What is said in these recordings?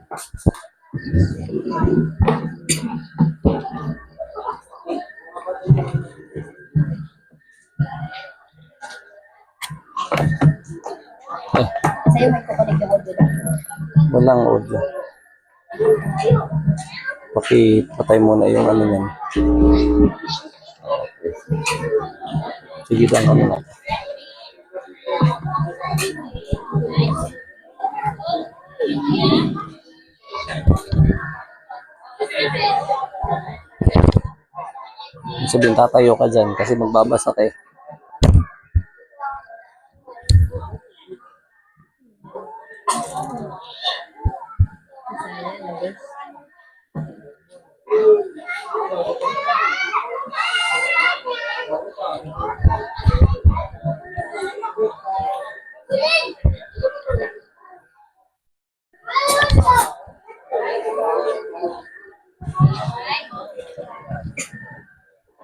Sa'yo may kukunik yung audio lang. Walang audio. Pakipatay muna yung ano yan. Sige lang ano na. Sabihin, tatayo ka dyan kasi magbabasa kayo.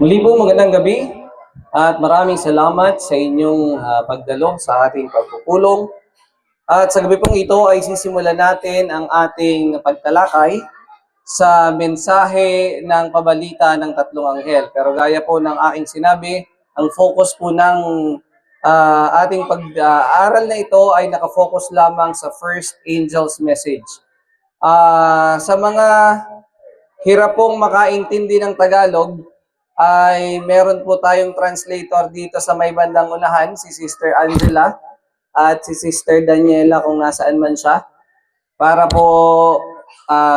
Muli po, magandang gabi at maraming salamat sa inyong pagdalo sa ating pagpupulong. At sa gabi pong ito ay sisimulan natin ang ating pagtalakay sa mensahe ng pabalita ng tatlong anghel. Pero gaya po ng aking sinabi, ang focus po ng ating pag-aaral na ito ay nakafocus lamang sa first angel's message. Sa mga hirap pong makaintindi ng Tagalog, ay meron po tayong translator dito sa may bandang unahan, si Sister Angela at si Sister Daniela kung nasaan man siya, para po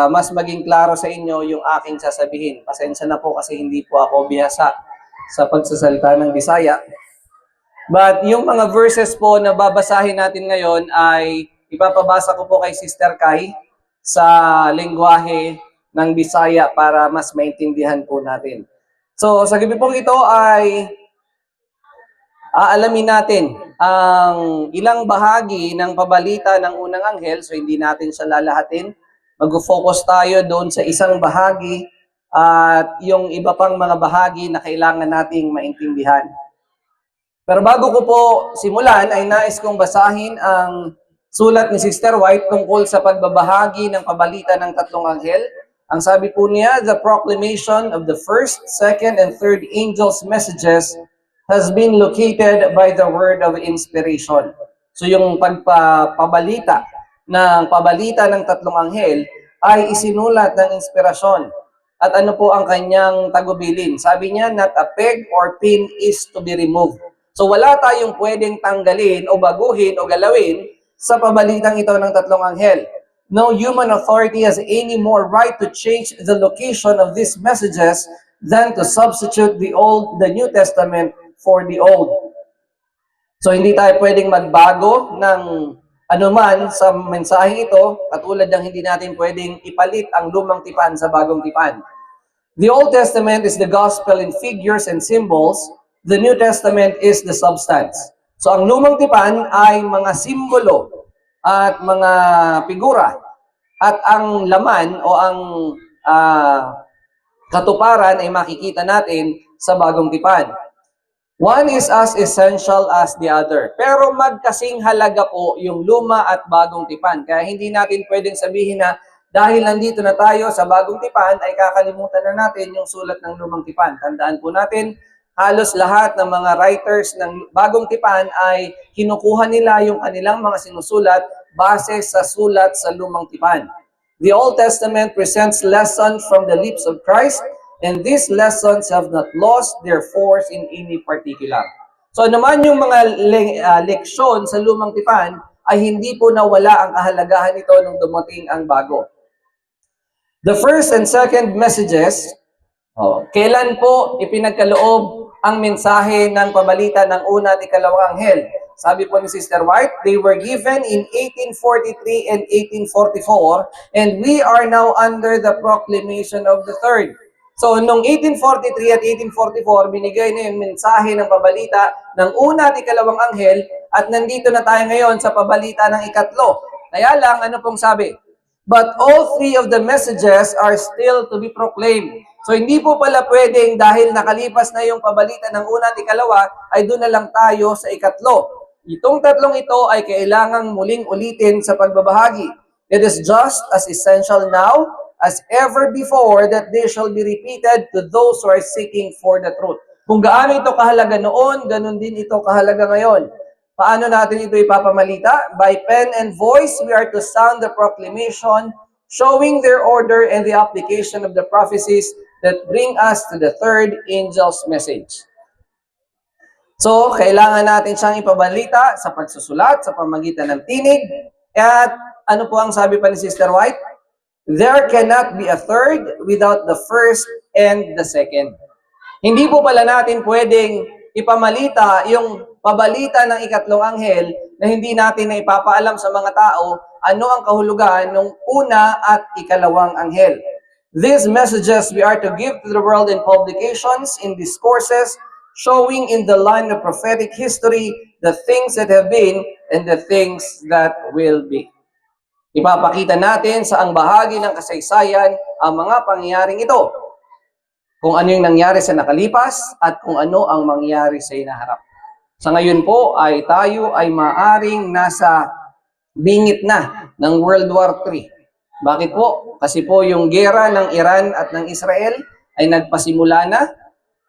mas maging klaro sa inyo yung aking sasabihin. Pasensya na po kasi hindi po ako bihasa sa pagsasalita ng Bisaya. But yung mga verses po na babasahin natin ngayon ay ipapabasa ko po kay Sister Kai sa lengguwahe ng Bisaya para mas maintindihan po natin. So, sa gabi pong ito ay aalamin natin ang ilang bahagi ng pabalita ng unang anghel. So, hindi natin siya lalahatin. Mag-focus tayo doon sa isang bahagi at yung iba pang mga bahagi na kailangan nating maintindihan. Pero bago ko po simulan, ay nais kong basahin ang sulat ni Sister White tungkol sa pagbabahagi ng pabalita ng tatlong anghel. Ang sabi po niya, the proclamation of the first, second, and third angels' messages has been located by the word of inspiration. So yung pagpabalita ng pabalita ng tatlong anghel ay isinulat ng inspirasyon. At ano po ang kanyang tagubilin? Sabi niya, not a peg or pin is to be removed. So wala tayong pwedeng tanggalin o baguhin o galawin sa pabalitang ito ng tatlong anghel. No human authority has any more right to change the location of these messages than to substitute the New Testament for the Old. So hindi tayo pwedeng magbago ng anuman sa mensahe ito, katulad ng hindi natin pwedeng ipalit ang lumang tipan sa bagong tipan. The Old Testament is the gospel in figures and symbols. The New Testament is the substance. So ang lumang tipan ay mga simbolo at mga figura. At ang laman o ang katuparan ay makikita natin sa bagong tipan. One is as essential as the other. Pero magkasing halaga po yung luma at bagong tipan. Kaya hindi natin pwedeng sabihin na dahil nandito na tayo sa bagong tipan ay kakalimutan na natin yung sulat ng lumang tipan. Tandaan po natin, halos lahat ng mga writers ng bagong tipan ay kinukuha nila yung kanilang mga sinusulat base sa sulat sa lumang tipan. The Old Testament presents lessons from the lips of Christ, and these lessons have not lost their force in any particular. So naman yung mga leksyon sa lumang tipan ay hindi po nawala ang kahalagahan nito nung dumating ang bago. The first and second messages, kailan po ipinagkaloob ang mensahe ng pabalita ng una at ikalawang anghel? Sabi po ni Sister White, they were given in 1843 and 1844, and we are now under the proclamation of the third. So, noong 1843 at 1844, binigay na yung mensahe ng pabalita ng una at ikalawang anghel, at nandito na tayo ngayon sa pabalita ng ikatlo. Kaya lang, ano pong sabi? But all three of the messages are still to be proclaimed. So, hindi po pala pwedeng dahil nakalipas na yung pabalita ng una at ikalawa, ay doon na lang tayo sa ikatlo. Itong tatlong ito ay kailangang muling ulitin sa pagbabahagi. It is just as essential now as ever before that they shall be repeated to those who are seeking for the truth. Kung gaano ito kahalaga noon, ganun din ito kahalaga ngayon. Paano natin ito ipapamalita? By pen and voice, we are to sound the proclamation, showing their order and the application of the prophecies that bring us to the third angel's message. So, kailangan natin siyang ipabalita sa pagsusulat, sa pamagitan ng tinig. At ano po ang sabi pa ni Sister White? There cannot be a third without the first and the second. Hindi po pala natin pwedeng ipamalita yung pabalita ng ikatlong anghel na hindi natin na ipapaalam sa mga tao ano ang kahulugan ng una at ikalawang anghel. These messages we are to give to the world in publications, in discourses, showing in the line of prophetic history the things that have been and the things that will be. Ipapakita natin sa ang bahagi ng kasaysayan ang mga pangyayaring ito. Kung ano yung nangyari sa nakalipas at kung ano ang mangyari sa hinaharap. Sa ngayon po ay tayo ay maaring nasa bingit na ng World War III. Bakit po? Kasi po yung gera ng Iran at ng Israel ay nagpasimula na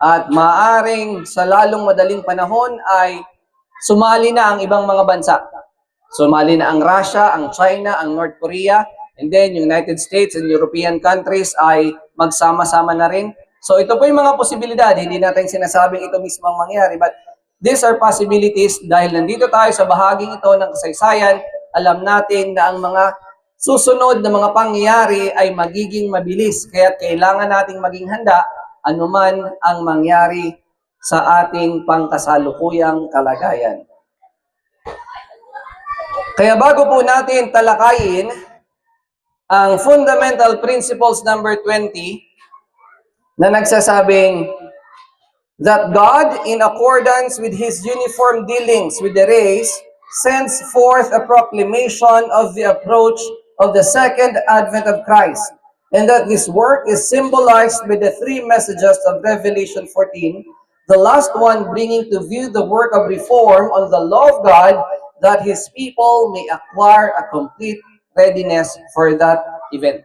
at maaring sa lalong madaling panahon ay sumali na ang ibang mga bansa. Sumali na ang Russia, ang China, ang North Korea, and then United States and European countries ay magsama-sama na rin. So ito po yung mga posibilidad, hindi natin sinasabing ito mismo ang mangyari, but these are possibilities dahil nandito tayo sa bahaging ito ng kasaysayan, alam natin na ang mga susunod na mga pangyayari ay magiging mabilis, kaya kailangan nating maging handa anuman ang mangyari sa ating pangkasalukuyang kalagayan. Kaya bago po natin talakayin ang fundamental principles number 20, na nagsasabing that God, in accordance with His uniform dealings with the race, sends forth a proclamation of the approach of the second advent of Christ, and that this work is symbolized by the three messages of Revelation 14, the last one bringing to view the work of reform on the law of God, that His people may acquire a complete readiness for that event.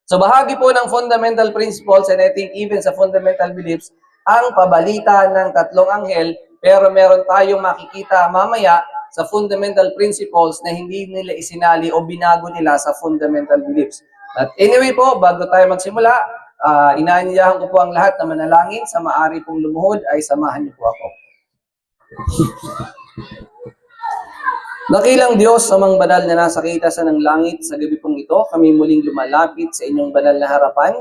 So bahagi po ng fundamental principles and I think even sa fundamental beliefs, ang pabalita ng tatlong anghel, pero meron tayong makikita mamaya sa fundamental principles na hindi nila isinali o binago nila sa fundamental beliefs. At anyway po, bago tayo magsimula, inaanyayahan ko po ang lahat na manalangin. Sa maaari pong lumuhod ay samahan niyo po ako. Dakilang Diyos, amang banal na nasa kaitasan ng langit, sa gabi pong ito, kami muling lumalapit sa inyong banal na harapan,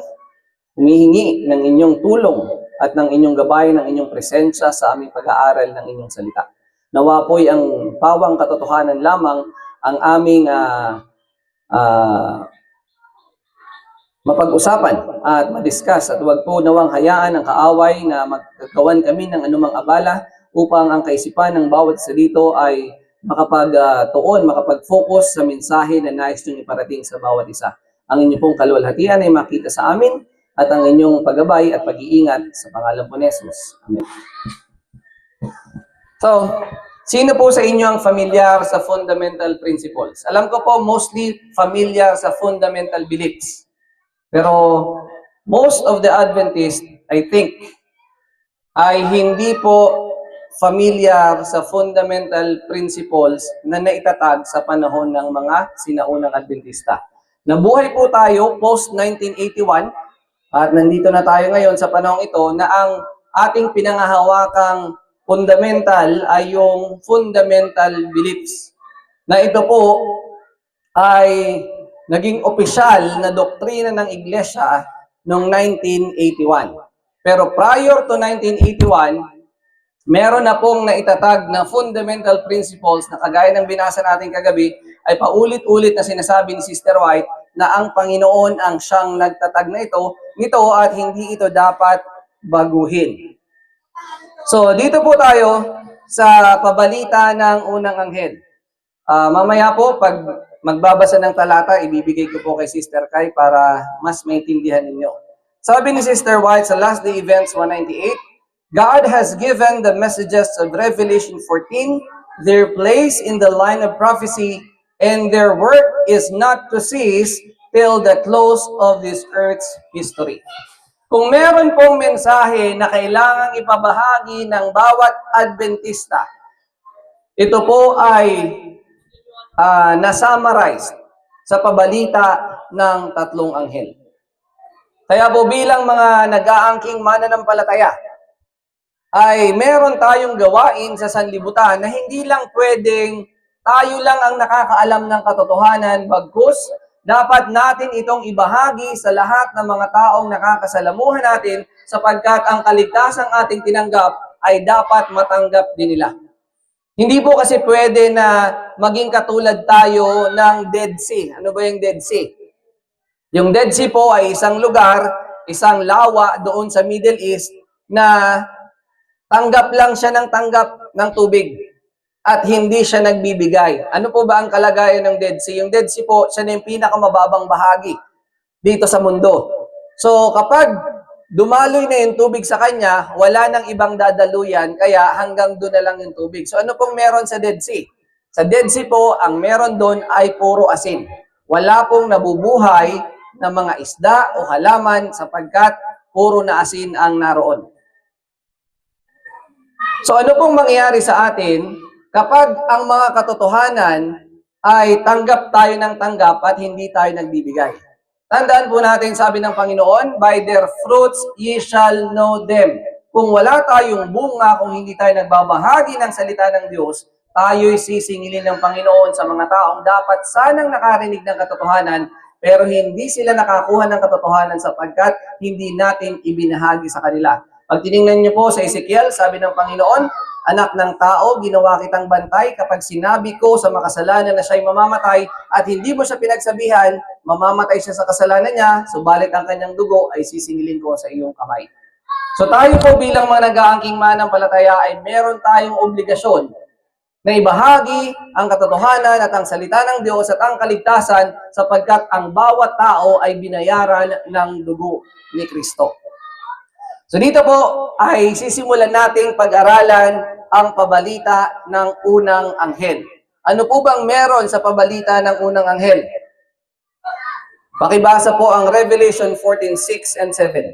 humihingi ng inyong tulong at ng inyong gabay, ng inyong presensya sa aming pag-aaral ng inyong salita. Nawa po'y ang pawang katotohanan lamang ang aming mapag-usapan at madiscuss at huwag po nawang hayaan ang kaaway na magkagawan kami ng anumang abala upang ang kaisipan ng bawat isa dito ay makapag-tuon, makapag-focus sa mensahe na nais niyong iparating sa bawat isa. Ang inyong pong kaluwalhatian ay makita sa amin at ang inyong paggabay at pag-iingat sa pangalan po ni Jesus. Amen. So, sino po sa inyo ang familiar sa fundamental principles? Alam ko po mostly familiar sa fundamental beliefs. Pero most of the Adventists, I think, ay hindi po familiar sa fundamental principles na naitatag sa panahon ng mga sinaunang Adventista. Nabuhay po tayo post-1981 at nandito na tayo ngayon sa panahong ito na ang ating pinangahawakang fundamental ay yung fundamental beliefs. Na ito po ay naging opisyal na doktrina ng Iglesia noong 1981. Pero prior to 1981, meron na pong naitatag na fundamental principles na kagaya ng binasa natin kagabi ay paulit-ulit na sinasabi ni Sister White na ang Panginoon ang siyang nagtatag na nito at hindi ito dapat baguhin. So dito po tayo sa pabalita ng unang anghel. Mamaya po pag magbabasa ng talata, ibibigay ko po kay Sister Kai para mas maintindihan ninyo. Sabi ni Sister White sa Last Day Events 198, God has given the messages of Revelation 14 their place in the line of prophecy and their work is not to cease till the close of this earth's history. Kung meron pong mensahe na kailangang ipabahagi ng bawat Adventista, ito po ay na-summarize sa pabalita ng tatlong anghel. Kaya po bilang mga nag-aangking mananampalataya, ay meron tayong gawain sa sanlibutan na hindi lang pwedeng tayo lang ang nakakaalam ng katotohanan, bagkus dapat natin itong ibahagi sa lahat ng mga taong nakakasalamuhan natin sapagkat ang kaligtasang ating tinanggap ay dapat matanggap din nila. Hindi po kasi pwede na maging katulad tayo ng Dead Sea. Ano ba yung Dead Sea? Yung Dead Sea po ay isang lugar, isang lawa doon sa Middle East na tanggap lang siya ng tanggap ng tubig at hindi siya nagbibigay. Ano po ba ang kalagayan ng Dead Sea? Yung Dead Sea po, siya na yung pinakamababang bahagi dito sa mundo. So kapag dumaloy na yung tubig sa kanya, wala nang ibang dadaluyan, kaya hanggang doon na lang yung tubig. So ano pong meron sa Dead Sea? Sa Dead Sea po, ang meron doon ay puro asin. Wala pong nabubuhay na mga isda o halaman sapagkat puro na asin ang naroon. So ano pong mangyayari sa atin kapag ang mga katotohanan ay tanggap tayo ng tanggap at hindi tayo nagbibigay? Tandaan po natin, sabi ng Panginoon, by their fruits ye shall know them. Kung wala tayong bunga, kung hindi tayo nagbabahagi ng salita ng Diyos, tayo'y sisingilin ng Panginoon sa mga taong dapat sanang nakarinig ng katotohanan, pero hindi sila nakakuha ng katotohanan sapagkat hindi natin ibinahagi sa kanila. Pag tinignan niyo po sa Ezekiel, sabi ng Panginoon, anak ng tao, ginawa kitang bantay kapag sinabi ko sa makasalanan na siya'y mamamatay at hindi mo siya pinagsabihan, mamamatay siya sa kasalanan niya, subalit ang kanyang dugo ay sisingilin ko sa iyong kamay. So tayo po bilang mga nag-aangking mananampalataya ay meron tayong obligasyon na ibahagi ang katotohanan at ang salita ng Diyos at ang kaligtasan sapagkat ang bawat tao ay binayaran ng dugo ni Kristo. So dito po ay sisimulan nating pag-aralan ang pabalita ng unang anghel. Ano po bang meron sa pabalita ng unang anghel? Pakibasa po ang Revelation 14:6 and 7.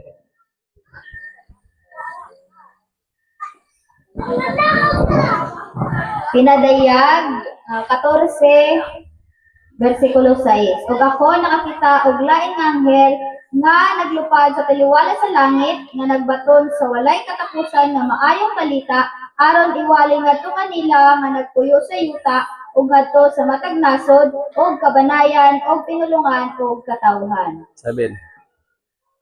Pinadayag 14 versikulo 6. Ug ako nakakita og laing anghel nga naglupad sa taliwala sa langit nga nagbaton sa walay katapusan nga maayong balita aron iwali ngadto kanila nga nagpuyo sa yuta ug ngadto sa matag nasod ug kabanayan ug pinulungan ug katawhan. 7.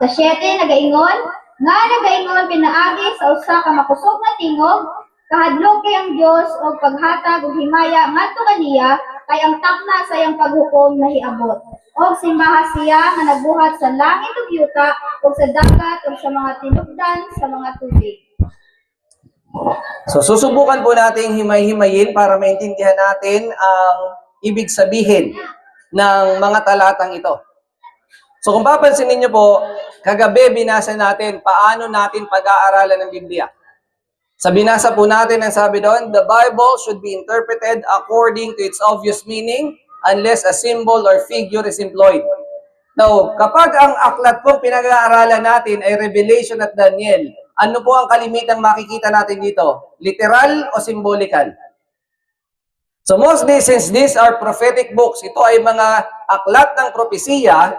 Sa 7 nagaingon pinaagi sa usa ka makusog nga tingog kahadlok kay ang Dios og paghatag ug himaya ngadto kaniya kay ang takna sa iyang paghukom nahiabot. Og simbaha siya nga nagbuhat sa langit ug yuta ug sa dagat ug sa mga tinubdan sa mga tubig. So susubukan po nating himay-himayin para maintindihan natin ang ibig sabihin ng mga talatang ito. So kung papansin niyo po, kagabi binasa natin paano natin pag-aaralan ng Biblia. Sa binasa po natin ang sabi doon, the Bible should be interpreted according to its obvious meaning unless a symbol or figure is employed. Now, kapag ang aklat pong pinag-aaralan natin ay Revelation at Daniel, ano po ang kalimitang makikita natin dito? Literal o symbolical? So mostly, since these are prophetic books, ito ay mga aklat ng propesiya,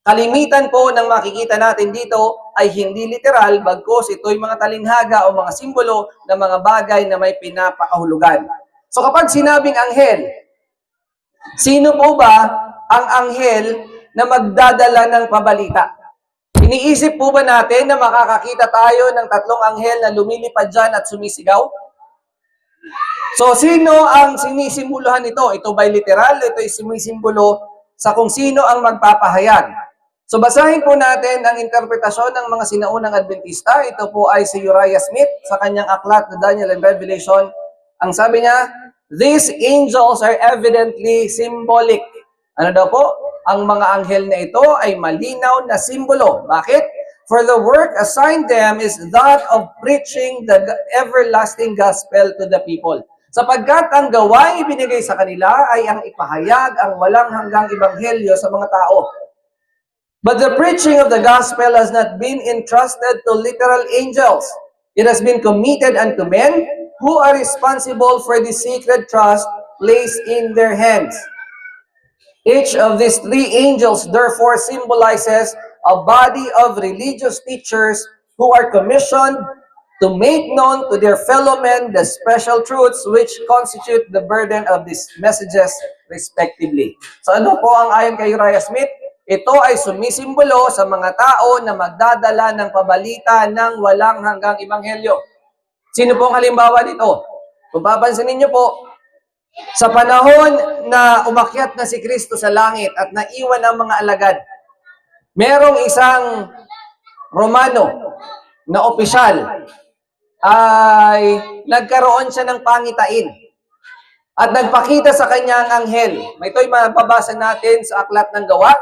kalimitan po ng makikita natin dito ay hindi literal, bagkus ito'y mga talinhaga o mga simbolo ng mga bagay na may pinapakahulugan. So kapag sinabing anghel, sino po ba ang anghel na magdadala ng pabalita? Iniisip po ba natin na makakakita tayo ng tatlong anghel na lumilipad dyan at sumisigaw? So sino ang sinisimbolohan nito? Ito ba'y literal? Ito ay sumisimbolo sa kung sino ang magpapahayag. So basahin po natin ang interpretasyon ng mga sinaunang Adventista. Ito po ay si Uriah Smith sa kanyang aklat na Daniel and Revelation. Ang sabi niya, these angels are evidently symbolic. Ano daw po? Ang mga anghel na ito ay malinaw na simbolo. Bakit? For the work assigned them is that of preaching the everlasting gospel to the people. Sapagkat ang gawaing ibinigay sa kanila ay ang ipahayag ang walang hanggang ebanghelyo sa mga tao. But the preaching of the gospel has not been entrusted to literal angels. It has been committed unto men who are responsible for the sacred trust placed in their hands. Each of these three angels therefore symbolizes a body of religious teachers who are commissioned to make known to their fellow men the special truths which constitute the burden of these messages respectively. So ano po ang ayon kay Uriah Smith? Ito ay sumisimbolo sa mga tao na magdadala ng pabalita ng walang hanggang ebanghelyo. Sino po ang halimbawa nito? Kung papansinin niyo po, sa panahon na umakyat na si Kristo sa langit at naiwan ang mga alagad, merong isang Romano na opisyal ay nagkaroon siya ng pangitain at nagpakita sa kanya ang anghel. Ito'y mababasa natin sa Aklat ng Gawa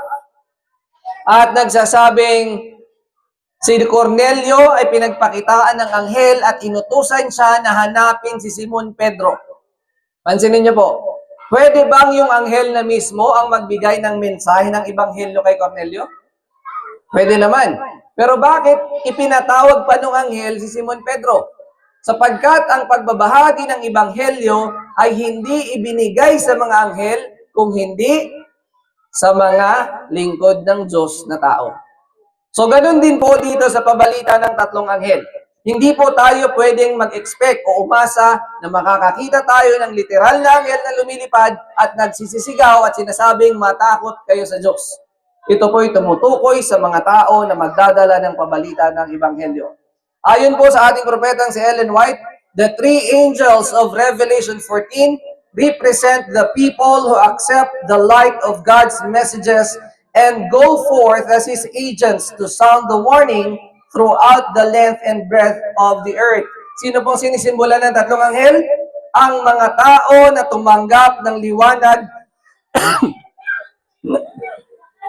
at nagsasabing si Cornelio ay pinagpakitaan ng anghel at inutusan siya na hanapin si Simon Pedro. Pansinin niyo po, pwede bang yung anghel na mismo ang magbigay ng mensahe ng ebanghelyo kay Cornelio? Pwede naman. Pero bakit ipinatawag pa ng anghel si Simon Pedro? Sapagkat ang pagbabahagi ng ebanghelyo ay hindi ibinigay sa mga anghel, kung hindi sa mga lingkod ng Diyos na tao. So ganun din po dito sa pabalita ng tatlong anghel. Hindi po tayo pwedeng mag-expect o umasa na makakakita tayo ng literal na anghel na lumilipad at nagsisisigaw at sinasabing matakot kayo sa Diyos. Ito po'y tumutukoy sa mga tao na magdadala ng pabalita ng ebanghelyo. Ayon po sa ating propetang si Ellen White, the three angels of Revelation 14 represent the people who accept the light of God's messages and go forth as His agents to sound the warning throughout the length and breadth of the earth. Sino pong sinisimbola ng tatlong anghel? Ang mga tao na tumanggap ng liwanag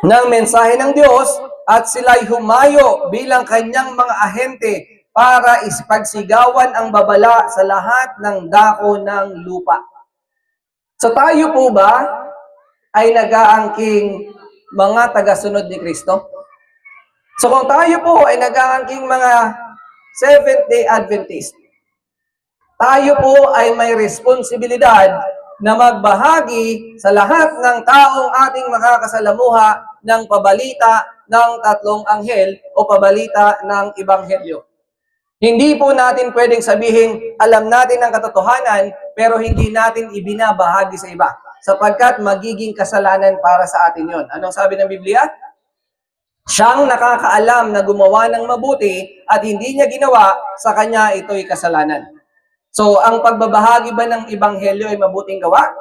ng mensahe ng Diyos at sila'y humayo bilang kanyang mga ahente para ispagsigawan ang babala sa lahat ng dako ng lupa. So tayo po ba ay nag-aangking mga tagasunod ni Kristo? So kung tayo po ay nag-aangking mga Seventh-day Adventist, tayo po ay may responsibilidad na magbahagi sa lahat ng taong ating makakasalamuha ng pabalita ng tatlong anghel o pabalita ng ebanghelyo. Hindi po natin pwedeng sabihin, alam natin ang katotohanan, pero hindi natin ibinabahagi sa iba, sapagkat magiging kasalanan para sa atin yon. Anong sabi ng Biblia? Siyang nakakaalam na gumawa ng mabuti at hindi niya ginawa, sa kanya ito'y kasalanan. So, ang pagbabahagi ba ng ebanghelyo ay mabuting gawa?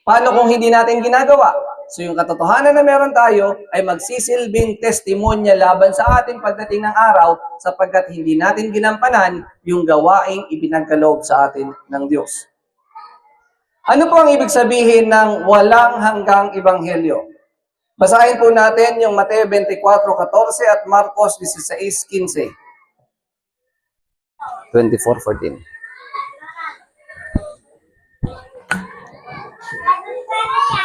Paano kung hindi natin ginagawa? So, yung katotohanan na meron tayo ay magsisilbing testimonya laban sa atin pagdating ng araw, sapagkat hindi natin ginampanan yung gawaing ibinagkaloob sa atin ng Diyos. Ano po ang ibig sabihin ng walang hanggang ebanghelyo? Basahin po natin yung Mateo 24:14 at Marcos 16:15. 24:14.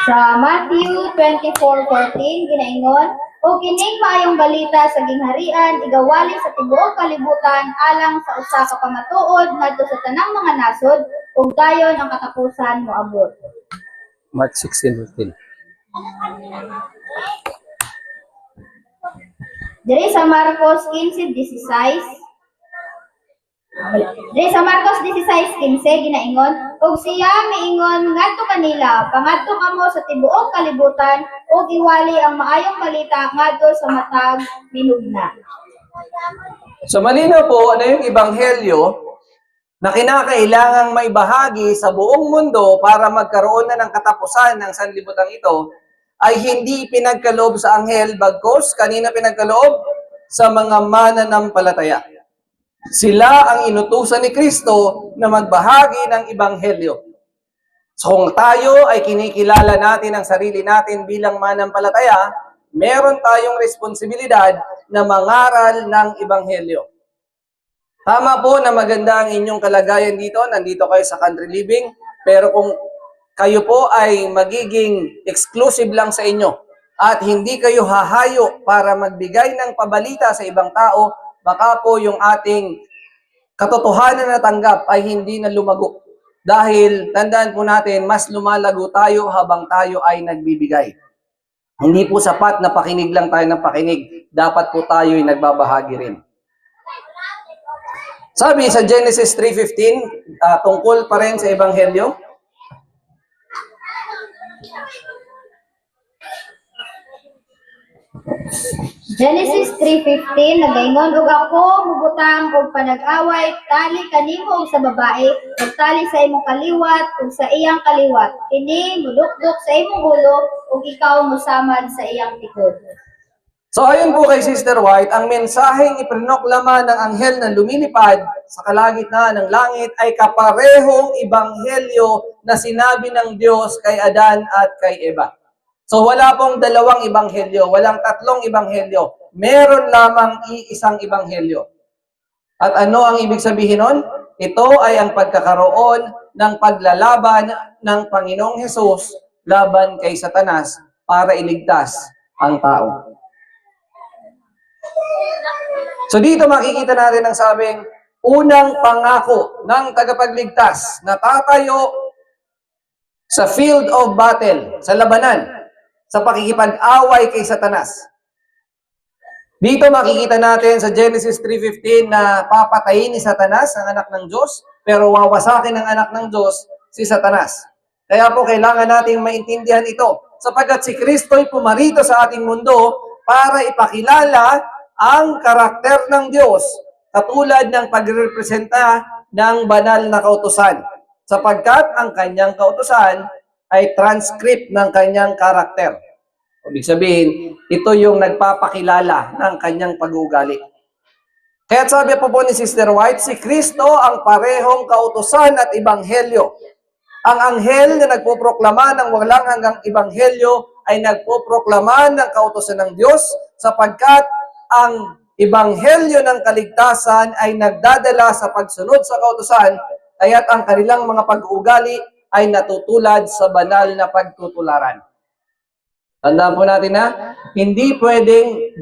Sa Matthew 24:14 ginaingon, o kining maayong balita sa gingharian igawali sa tibuok kalibutan alang sa usa ka pamatuod ngadto sa tanang mga nasod ug dayon ang katapusan moabot. Mark 16:15. Diri sa Marcos 15:16 Diri sa Marcos 16:15 ginaingon, ug siya miingon ngadto kanila, pangadto kamo sa tibuok kalibutan ug iwali ang maayong balita ngadto sa matag minugna. So malinaw po na yung ebanghelyo na kinakailangang maibahagi sa buong mundo para magkaroon na ng katapusan ng sanlibutan ito ay hindi pinagkaloob sa anghel, bagkus kanina pinagkaloob sa mga mananampalataya. Sila ang inutusan ni Kristo na magbahagi ng ebanghelyo. So kung tayo ay kinikilala natin ang sarili natin bilang mananampalataya, meron tayong responsibilidad na mangaral ng ebanghelyo. Tama po na maganda ang inyong kalagayan dito, nandito kayo sa country living, pero kung kayo po ay magiging exclusive lang sa inyo at hindi kayo hahayo para magbigay ng pabalita sa ibang tao, baka po yung ating katotohanan na tanggap ay hindi na lumago. Dahil tandaan po natin, mas lumalago tayo habang tayo ay nagbibigay. Hindi po sapat na pakinig lang tayo ng pakinig. Dapat po tayo ay nagbabahagi rin. Sabi sa Genesis 3:15, tungkol pa rin sa Ebanghelyo. Genesis 3:15 nagaingon og ako mubutang og panag-away tali kanimo og sa babae ug tali sa imong kaliwat ug sa iyang kaliwat kini mulukdok sa imong ulo ug ikaw mosamad sa iyang tikod. So ayon po kay Sister White, ang mensaheng ipinoklama ng anghel na lumilipad sa kalagitnaan ng langit ay kaparehong ebanghelyo na sinabi ng Diyos kay Adan at kay Eva. So wala pong dalawang ebanghelyo, walang tatlong ebanghelyo. Meron lamang iisang ebanghelyo. At ano ang ibig sabihin nun? Ito ay ang pagkakaroon ng paglalaban ng Panginoong Hesus laban kay Satanas para iligtas ang tao. So dito makikita natin ang sabing, unang pangako ng tagapagligtas na tatayo sa field of battle, sa labanan, sa pakikipag-away kay Satanas. Dito makikita natin sa Genesis 3:15 na papatayin ni Satanas ang anak ng Diyos, pero wawasakin ng anak ng Diyos si Satanas. Kaya po kailangan nating maintindihan ito, sapagkat si Kristo'y pumarito sa ating mundo para ipakilala ang karakter ng Diyos, katulad ng pagrepresenta ng banal na kautusan, sapagkat ang kanyang kautusan ay transcript ng kanyang karakter. Ibig sabihin, ito yung nagpapakilala ng kanyang pag-uugali. Kaya sabi po ni Sister White, si Kristo ang parehong kautusan at ebanghelyo. Ang anghel na nagpoproklama ng walang hanggang ebanghelyo ay nagpoproklama ng kautusan ng Diyos, sapagkat ang ebanghelyo ng kaligtasan ay nagdadala sa pagsunod sa kautusan, kaya't ang kanilang mga pag-uugali ay natutulad sa banal na pagtutularan. Tandaan po natin na hindi pwedeng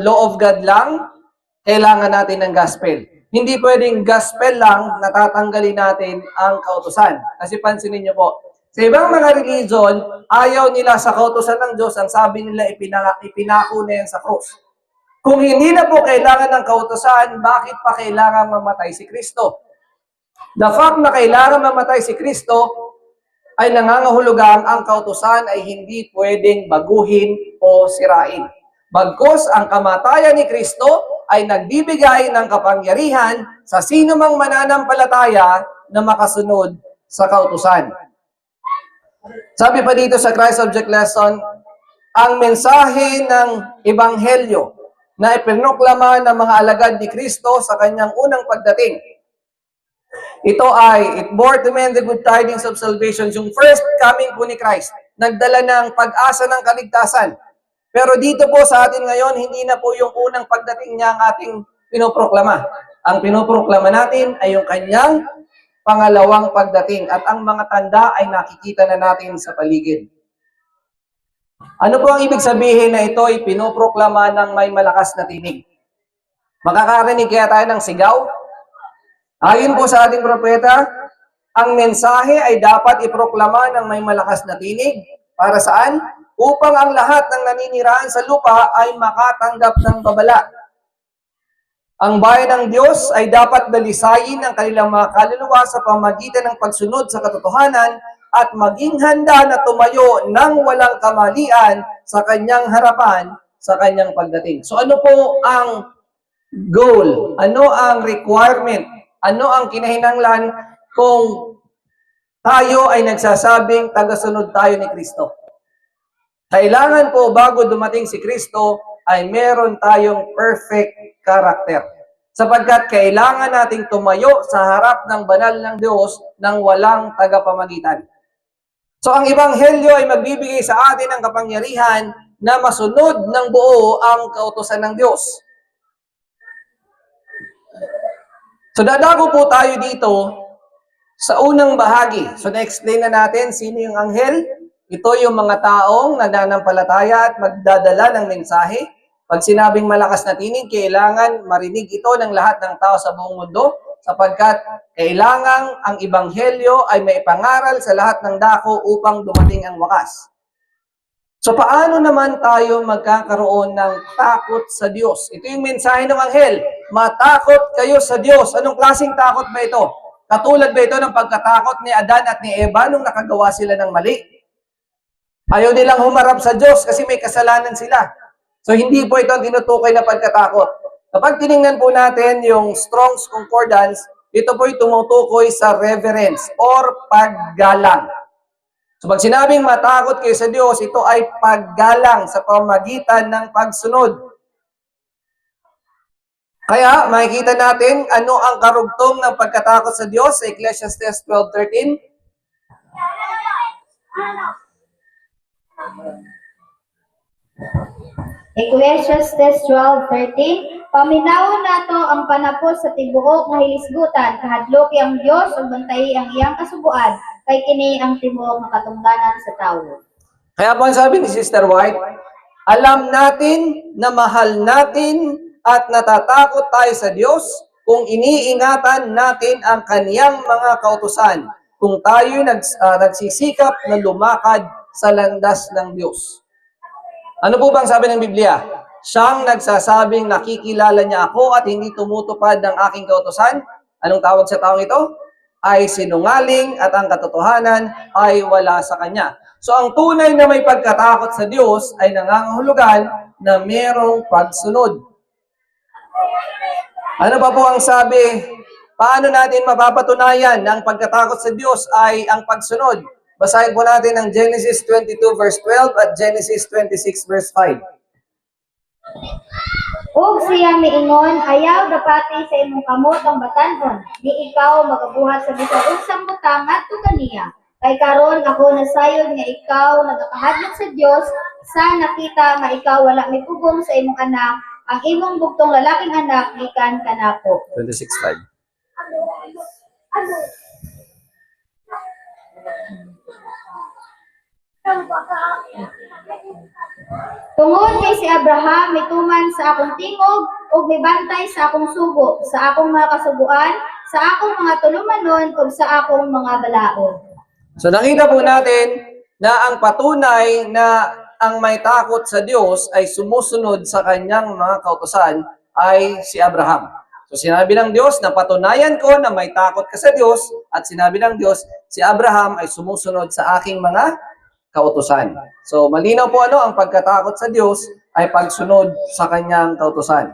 law of God lang, kailangan natin ng gospel. Hindi pwedeng gospel lang, natatanggalin natin ang kautusan. Kasi pansinin niyo po, sa ibang mga religion, ayaw nila sa kautusan ng Diyos, ang sabi nila ipinako na yan sa cross. Kung hindi na po kailangan ng kautusan, bakit pa kailangan mamatay si Kristo? The fact na kailangan mamatay si Kristo ay nangangahulugang ang kautusan ay hindi pwedeng baguhin o sirain. Bagkus ang kamatayan ni Kristo ay nagbibigay ng kapangyarihan sa sino mang mananampalataya na makasunod sa kautusan. Sabi pa dito sa Christ Object Lesson, ang mensahe ng Ebanghelyo na ipinoklama ng mga alagad ni Kristo sa kanyang unang pagdating. Ito ay, it bore to men the good tidings of salvation, yung first coming po ni Christ. Nagdala ng pag-asa ng kaligtasan. Pero dito po sa atin ngayon, hindi na po yung unang pagdating niya ang ating pinoproklama. Ang pinoproklama natin ay yung kanyang pangalawang pagdating. At ang mga tanda ay nakikita na natin sa paligid. Ano po ang ibig sabihin na ito ay pinoproklama ng may malakas na tinig? Makakarinig kaya tayo ng sigaw? Ayon po sa ating propeta, ang mensahe ay dapat iproklama ng may malakas na tinig. Para saan? Upang ang lahat ng naninirahan sa lupa ay makatanggap ng babala. Ang bayan ng Diyos ay dapat dalisayin ang kanilang mga kaluluwa sa pamagitan ng pagsunod sa katotohanan at maging handa na tumayo ng walang kamalian sa kanyang harapan sa kanyang pagdating. So ano po ang goal? Ano ang requirement? Ano ang kinahinanglan kung tayo ay nagsasabing tagasunod tayo ni Kristo? Kailangan po bago dumating si Kristo ay meron tayong perfect character. Sapagkat kailangan nating tumayo sa harap ng banal ng Diyos nang walang tagapamagitan. So ang Ebanghelyo ay magbibigay sa atin ng kapangyarihan na masunod ng buo ang kautusan ng Diyos. So dadago po tayo dito sa unang bahagi. So na-explain na natin sino yung anghel. Ito yung mga taong nananampalataya at magdadala ng mensahe. Pag sinabing malakas na tinig, kailangan marinig ito ng lahat ng tao sa buong mundo sapagkat kailangan ang ibanghelyo ay maipangaral sa lahat ng dako upang dumating ang wakas. So paano naman tayo magkakaroon ng takot sa Diyos? Ito yung mensahe ng anghel. Matakot kayo sa Diyos. Anong klaseng takot ba ito? Katulad ba ito ng pagkatakot ni Adan at ni Eva nung nakagawa sila ng mali? Ayaw nilang humarap sa Diyos kasi may kasalanan sila. So hindi po ito ang tinutukoy na pagkatakot. Kapag tinignan po natin yung Strong's Concordance, ito po ay tumutukoy sa reverence or paggalang. So pag sinabing matakot kayo sa Diyos, ito ay paggalang sa pamagitan ng pagsunod. Kaya makikita natin ano ang karugtong ng pagkatakot sa Diyos sa Ecclesiastes 12:13. Ecclesiastes 12:13, paminaw nato ang panapos sa tibuok nga hilisgutan, kahadlok ang Dios ug bantayi ang iyang kasubuan, kay kini ang tibuok nga katungdanan sa tawo. Kaya po ang sabi ni Sister White, alam natin na mahal natin at natatakot tayo sa Diyos kung iniingatan natin ang kaniyang mga kautusan, kung tayo nagsisikap na lumakad sa landas ng Diyos. Ano po bang sabi ng Biblia? Siyang nagsasabing nakikilala niya ako at hindi tumutupad ng aking kautusan. Anong tawag sa taong ito? Ay sinungaling at ang katotohanan ay wala sa kanya. So ang tunay na may pagkatakot sa Diyos ay nangangahulugan na merong pagsunod. Ano pa po ang sabi? Paano natin mapapatunayan na ang pagkatakot sa Diyos ay ang pagsunod? Basahin po natin ang Genesis 22 verse 12 at Genesis 26 verse 5. Ug siya miingon, ayaw dapati sa imong kamot ang batanon, di ikaw magabuhat sa bisan unsang butang ngadto kaniya. Kay karon ako nasayod nga ikaw nagakahadlok sa Dios, sa nakita nga ikaw wala mipugong sa imong anak, ang imong bugtong lalaking anak gikan kanako. 26:5. Tungod kay si Abraham mituman sa akong tingog ug mibantay sa akong sugo, sa akong mga kasuguan, sa akong mga tulumanon ug sa akong mga balaod. So nakita po natin na ang patunay na ang may takot sa Diyos ay sumusunod sa kanyang mga kautusan ay si Abraham. So sinabi ng Diyos na patunayan ko na may takot ka sa Diyos at sinabi ng Diyos si Abraham ay sumusunod sa aking mga kautusan. So malinaw po ang pagkatakot sa Diyos ay pagsunod sa kanyang kautusan.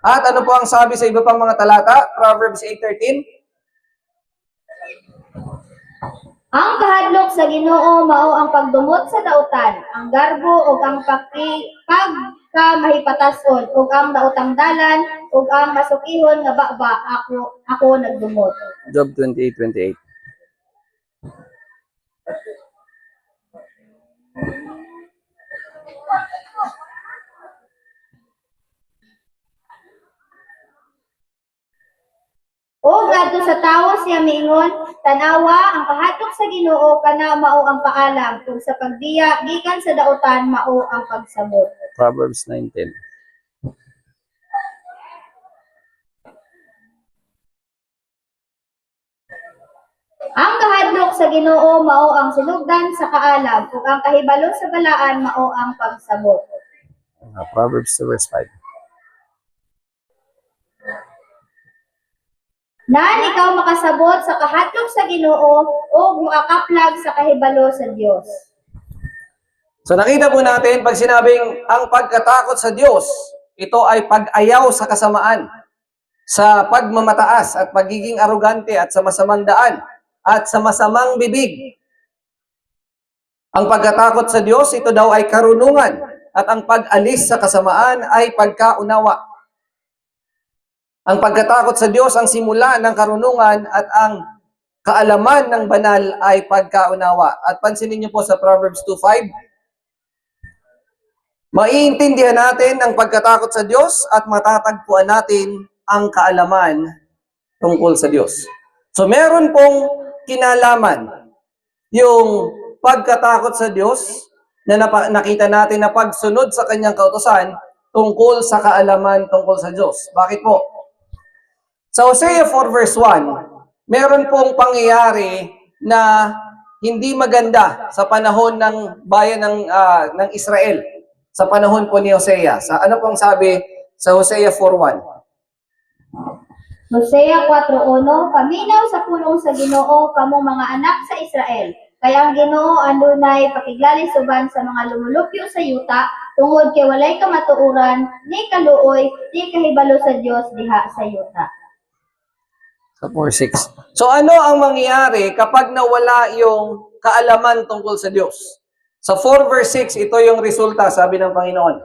At ano po ang sabi sa iba pang mga talata? Proverbs 8:13. Ang kahadlok sa Ginoo mao ang pagdumot sa dautan, ang garbo ug ang pagkamahipatason ug ang daotang dalan ug ang masukihon nga baba ako nagdumot. Job 28:28. O ngadto sa tawo siya miingon, tanawa ang kahadlok sa Ginoo kana mao ang paalam, kung sa pagbiya gikan sa dautan mao ang pagsabot. Proverbs 9:10. Ang kahadlok sa Ginoo mao ang sinugdan sa kaalam, ug ang kahibalo sa balaan mao ang pagsabot. Proverbs 2 verse 5. Nan ikaw makasabot sa kahadlok sa Ginoo ug makakaplag sa kahibalo sa Dios. So nakita po natin pag sinabing ang pagkatakot sa Diyos, ito ay pag-ayaw sa kasamaan, sa pagmamataas at pagiging arugante at sa masamang daan at sa masamang bibig. Ang pagkatakot sa Diyos, ito daw ay karunungan at ang pag-alis sa kasamaan ay pagkaunawa. Ang pagkatakot sa Diyos ang simula ng karunungan at ang kaalaman ng banal ay pagkaunawa. At pansinin niyo po sa Proverbs 2:5, maiintindihan natin ang pagkatakot sa Diyos at matatagpuan natin ang kaalaman tungkol sa Diyos. So meron pong kinalaman yung pagkatakot sa Diyos na nakita natin na pagsunod sa kanyang kautusan tungkol sa kaalaman tungkol sa Diyos. Bakit po? Sa Hosea 4 verse 1, meron pong pangyayari na hindi maganda sa panahon ng bayan ng Israel, sa panahon po ni Hosea. Sa ano pong sabi sa Hosea 4:1? Hosea 4:1, paminaw sa pulong sa Ginoo kamong mga anak sa Israel. Kaya ang Ginoo andunay pakiglali suban sa mga lumulupyo sa yuta, tungod kay walay kamatuoran, ni kaluoy, ni kahibalo sa Dios diha sa yuta. Sa 4:6. So ano ang mangyayari kapag nawala yung kaalaman tungkol sa Diyos? Sa 4 verse 6, ito yung resulta, sabi ng Panginoon.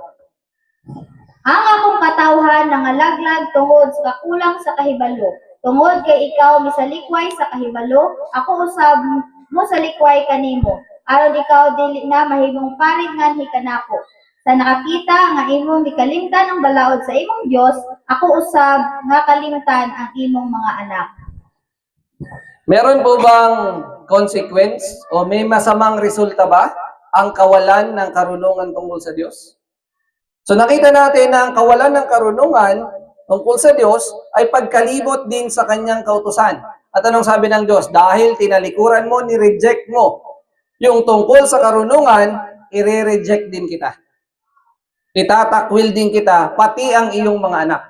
Ang akong katawhan nangalaglag tungod sa kakulang sa kahibalo. Tungod kay ikaw misalikway sa kahibalo, ako usab mo salikway kanimo. Aron ikaw dili na mahimong parid nganhi kanako. Sa nakakita nga imong gikalimtan ang balaod sa imong Dios, ako usab nga kalimtan ang imong mga anak. Meron po bang consequence o may masamang resulta ba ang kawalan ng karunungan tungkol sa Diyos? So nakita natin na ang kawalan ng karunungan tungkol sa Diyos ay pagkalibot din sa kanyang kautusan. At anong sabi ng Diyos? Dahil tinalikuran mo, ni-reject mo yung tungkol sa karunungan, i-reject din kita. Itatakwil din kita, pati ang iyong mga anak.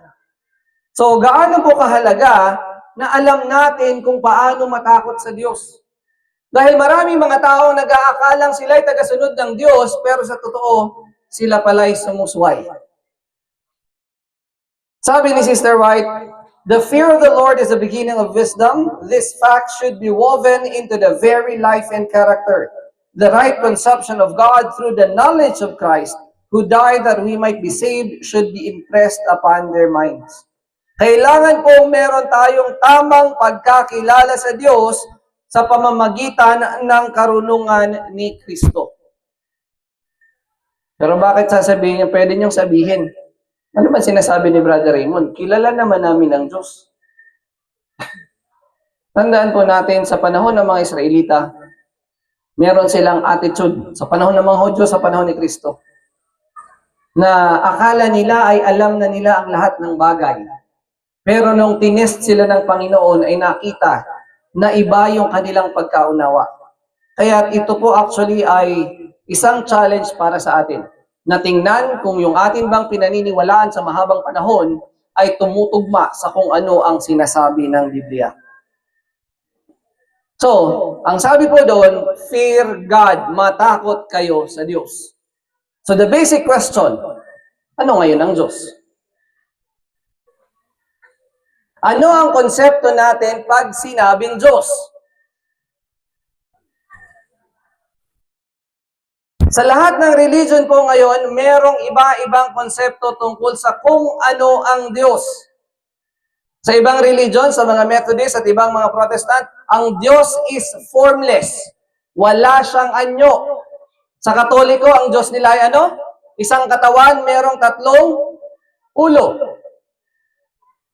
So, gaano po kahalaga na alam natin kung paano matakot sa Diyos? Dahil maraming mga tao nag-aakalang sila ay tagasunod ng Diyos, pero sa totoo, sila pala'y sumusway. Sabi ni Sister White, the fear of the Lord is the beginning of wisdom. This fact should be woven into the very life and character. The right conception of God through the knowledge of Christ, who died that we might be saved, should be impressed upon their minds. Kailangan pong meron tayong tamang pagkakilala sa Diyos sa pamamagitan ng karunungan ni Kristo. Pero bakit sasabihin niyo? Pwede niyong sabihin, ano ba sinasabi ni Brother Raymond? Kilala naman namin ang Diyos. Tandaan po natin, sa panahon ng mga Israelita, meron silang attitude, sa panahon ng mga Hudyo, sa panahon ni Kristo, na akala nila ay alam na nila ang lahat ng bagay. Pero nung tinest sila ng Panginoon ay nakita na iba yung kanilang pagkaunawa. Kaya ito po actually ay isang challenge para sa atin, na tingnan kung yung atin bang pinaniniwalaan sa mahabang panahon ay tumutugma sa kung ano ang sinasabi ng Biblia. So, ang sabi po doon, fear God, matakot kayo sa Diyos. So the basic question, ano ngayon ang Diyos? Ano ang konsepto natin pag sinabing Diyos? Sa lahat ng religion po ngayon, merong iba-ibang konsepto tungkol sa kung ano ang Diyos. Sa ibang religion, sa mga Methodist at ibang mga Protestant, ang Diyos is formless. Wala siyang anyo. Sa Katoliko, ang Diyos nila ay ano? Isang katawan, merong 3 ulo.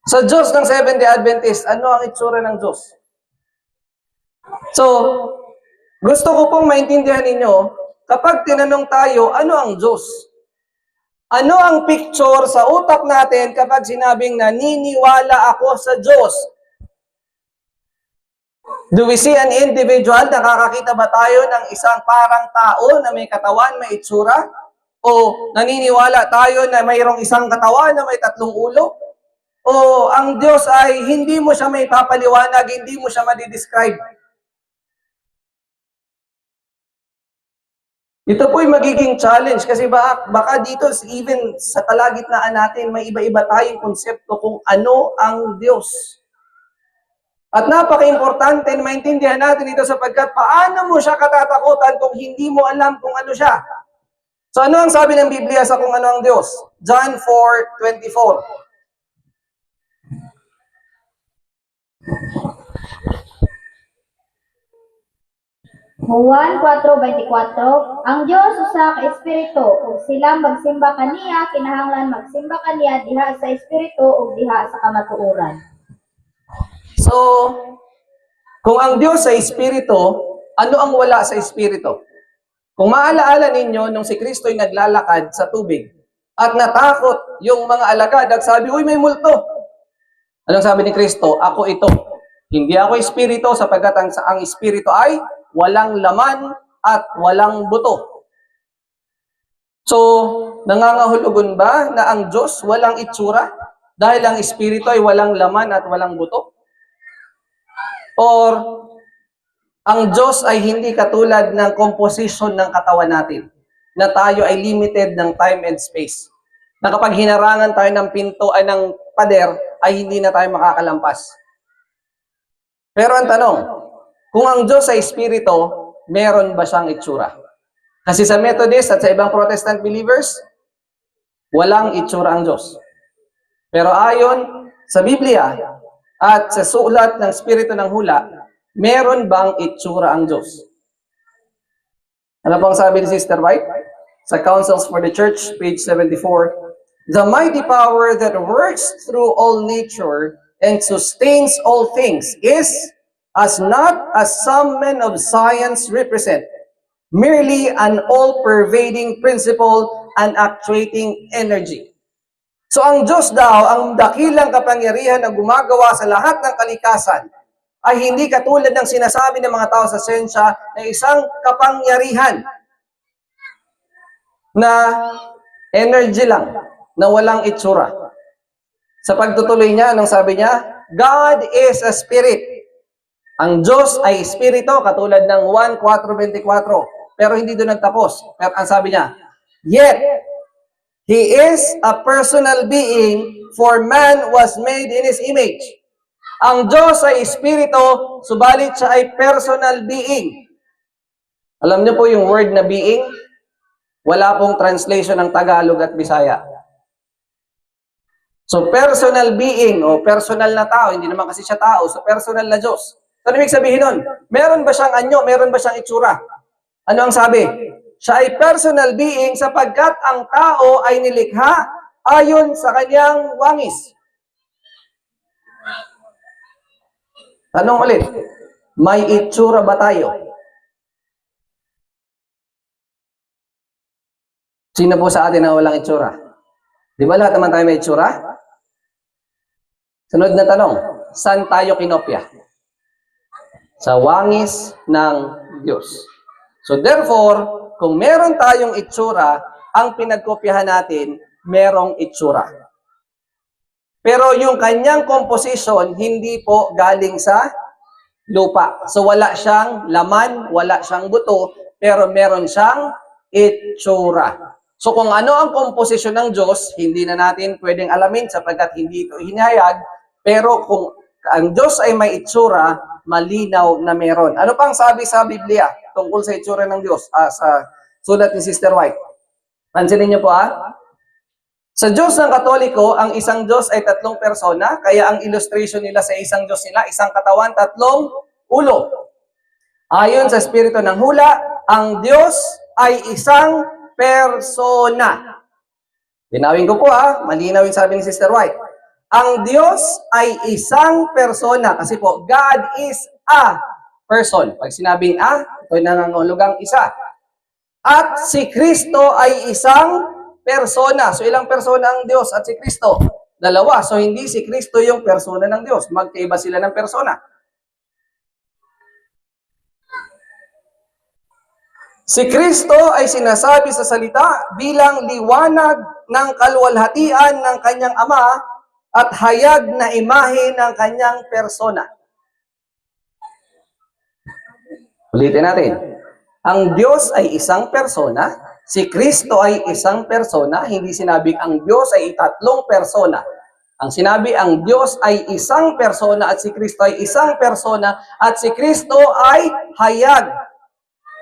Sa Diyos ng Seventh-day Adventist, ano ang itsura ng Diyos? So, gusto ko pong maintindihan ninyo, kapag tinanong tayo, ano ang Diyos? Ano ang picture sa utak natin kapag sinabing naniniwala ako sa Diyos? Do we see an individual? Nakakakita ba tayo ng isang parang tao na may katawan, may itsura? O naniniwala tayo na mayroong isang katawan na may 3 ulo? O ang Diyos ay hindi mo siya may papaliwanag, hindi mo siya madidescribe? Ito po'y magiging challenge kasi baka dito, even sa kalagitnaan natin, may iba-iba tayong konsepto kung ano ang Diyos. At napaka-importante na maintindihan natin ito sapagkat paano mo siya katatakutan kung hindi mo alam kung ano siya? So ano ang sabi ng Biblia sa kung ano ang Diyos? John 4:24. Juan 4:24, ang Dios usa ka espiritu, ug sila magsimba kaniya kinahanglan magsimba kaniya diha sa espiritu ug diha sa kamatuoran. So, kung ang Diyos ay Espiritu, ano ang wala sa Espiritu? Kung maalaala ninyo, nung si Kristo'y naglalakad sa tubig at natakot yung mga alagad at sabi, uy, may multo. Anong sabi ni Kristo? Ako ito. Hindi ako Espiritu sapagkat ang Espiritu ay walang laman at walang buto. So, nangangahulugan ba na ang Diyos walang itsura dahil ang Espiritu ay walang laman at walang buto? Or ang Diyos ay hindi katulad ng composition ng katawan natin, na tayo ay limited ng time and space. Na kapag hinarangan tayo ng pinto ay ng pader, ay hindi na tayo makakalampas. Pero ang tanong, kung ang Diyos ay Espiritu, meron ba siyang itsura? Kasi sa Methodist at sa ibang Protestant believers, walang itsura ang Diyos. Pero ayon sa Biblia at sa sulat ng Espiritu ng Hula, meron bang itsura ang Diyos? Ano pang sabi ni Sister White? Sa Counsels for the Church, page 74, the mighty power that works through all nature and sustains all things is as not as some men of science represent, merely an all-pervading principle and actuating energy. So ang Diyos daw, ang dakilang kapangyarihan na gumagawa sa lahat ng kalikasan, ay hindi katulad ng sinasabi ng mga tao sa siyensya na isang kapangyarihan na energy lang, na walang itsura. Sa pagtutuloy niya, anong sabi niya? God is a spirit. Ang Diyos ay espiritu, katulad ng 1:4:24. Pero hindi doon nagtapos. Pero ang sabi niya, yet, He is a personal being, for man was made in His image. Ang Diyos ay espiritu, subalit siya ay personal being. Alam niyo po yung word na being? Wala pong translation ng Tagalog at Bisaya. So, personal being o personal na tao, hindi naman kasi siya tao, so personal na Diyos. So, ano ibig sabihin nun? Meron ba siyang anyo? Meron ba siyang itsura? Ano ang sabi? Siya ay personal being sapagkat ang tao ay nilikha ayon sa kanyang wangis. Tanong ulit, may itsura ba tayo? Sino po sa atin na walang itsura? Di ba lahat naman tayo may itsura? Sunod na tanong, saan tayo kinopya? Sa wangis ng Diyos. So therefore, kung meron tayong itsura, ang pinagkopyahan natin, merong itsura. Pero yung kanyang composition, hindi po galing sa lupa. So wala siyang laman, wala siyang buto, pero meron siyang itsura. So kung ano ang komposisyon ng Diyos, hindi na natin pwedeng alamin sapagkat hindi ito hinahayag, pero kung ang Diyos ay may itsura, malinaw na meron. Ano pang sabi sa Biblia tungkol sa itsura ng Diyos? Sa sulat ni Sister White. Pansinin niyo po Sa Diyos ng Katoliko, ang isang Diyos ay 3 persona, kaya ang illustration nila sa isang Diyos nila, isang katawan, 3 ulo. Ayon sa Espiritu ng Hula, ang Diyos ay isang persona. Linawin ko po malinaw yung sabi ni Sister White. Ang Diyos ay isang persona, kasi po, God is a person. Pag sinabing ito ay nangangahulugang isa. At si Kristo ay isang persona. So ilang persona ang Diyos at si Kristo? 2. So hindi si Kristo yung persona ng Diyos. Magkaiba sila ng persona. Si Kristo ay sinasabi sa salita bilang liwanag ng kaluwalhatian ng kanyang Ama at hayag na imahe ng kanyang persona. Ulitin natin. Ang Diyos ay isang persona, si Kristo ay isang persona, hindi sinabing ang Diyos ay 3 persona. Ang sinabi, ang Diyos ay isang persona at si Kristo ay isang persona at si Kristo ay hayag.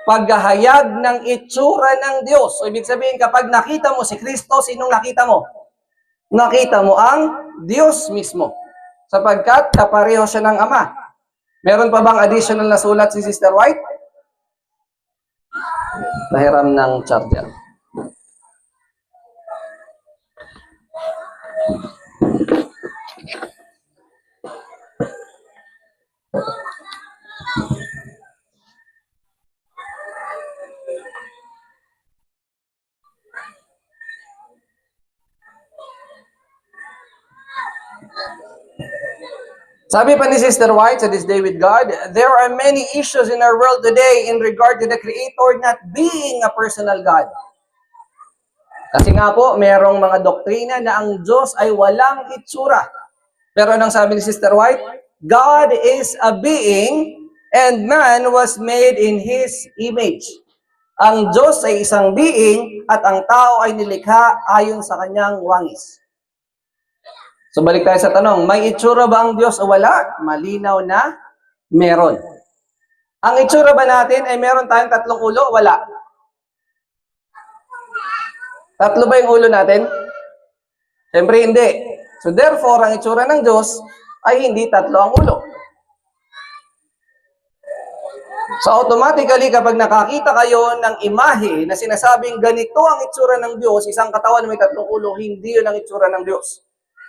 Paghahayag ng itsura ng Diyos. So, ibig sabihin, kapag nakita mo si Kristo, sinong nakita mo? Nakita mo ang Diyos mismo. Sapagkat kapareho siya ng Ama. Meron pa bang additional na sulat si Sister White? Nahiram ng charger. Sabi pa ni Sister White sa This Day with God, there are many issues in our world today in regard to the Creator not being a personal God. Kasi nga po, merong mga doktrina na ang Diyos ay walang itsura. Pero anong sabi ni Sister White? God is a being and man was made in His image. Ang Diyos ay isang being at ang tao ay nilikha ayon sa kanyang wangis. So balik tayo sa tanong, may itsura ba ang Diyos o wala? Malinaw na meron. Ang itsura ba natin ay meron tayong tatlong ulo o wala? Tatlo ba yung ulo natin? Siyempre hindi. So therefore, ang itsura ng Diyos ay hindi tatlo ang ulo. So automatically, kapag nakakita kayo ng imahe na sinasabing ganito ang itsura ng Diyos, isang katawan na may tatlong ulo, hindi yun ang itsura ng Diyos.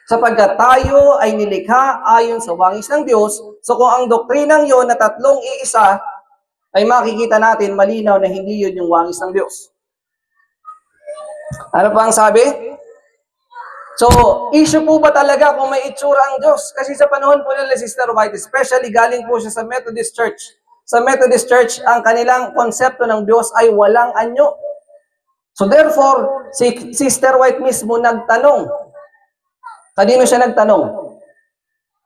Sapagkat tayo ay nilikha ayon sa wangis ng Diyos, so kung ang doktrinang yon na tatlong iisa, ay makikita natin malinaw na hindi yun yung wangis ng Diyos. Ano pa ang sabi? So, issue po ba talaga kung may itsura ang Diyos? Kasi sa panahon po nila Sister White, especially galing po siya sa Methodist Church. Sa Methodist Church, ang kanilang konsepto ng Diyos ay walang anyo. So therefore, si Sister White mismo nagtanong. Kanino siya nagtanong?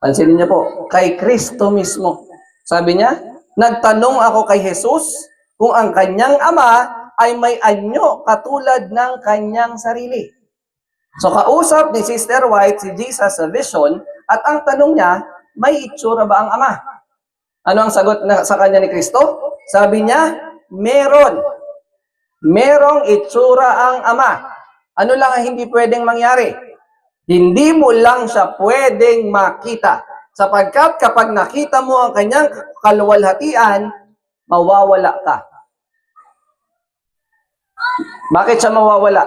Pansinin niyo po, kay Kristo mismo. Sabi niya, nagtanong ako kay Jesus kung ang kanyang ama ay may anyo katulad ng kanyang sarili. So kausap ni Sister White si Jesus sa vision at ang tanong niya, may itsura ba ang ama? Ano ang sagot sa kanya ni Kristo? Sabi niya, meron. Merong itsura ang ama. Ano lang ang hindi pwedeng mangyari? Hindi mo lang siya pwedeng makita. Sapagkat kapag nakita mo ang kanyang kaluwalhatian, mawawala ka. Bakit siya mawawala?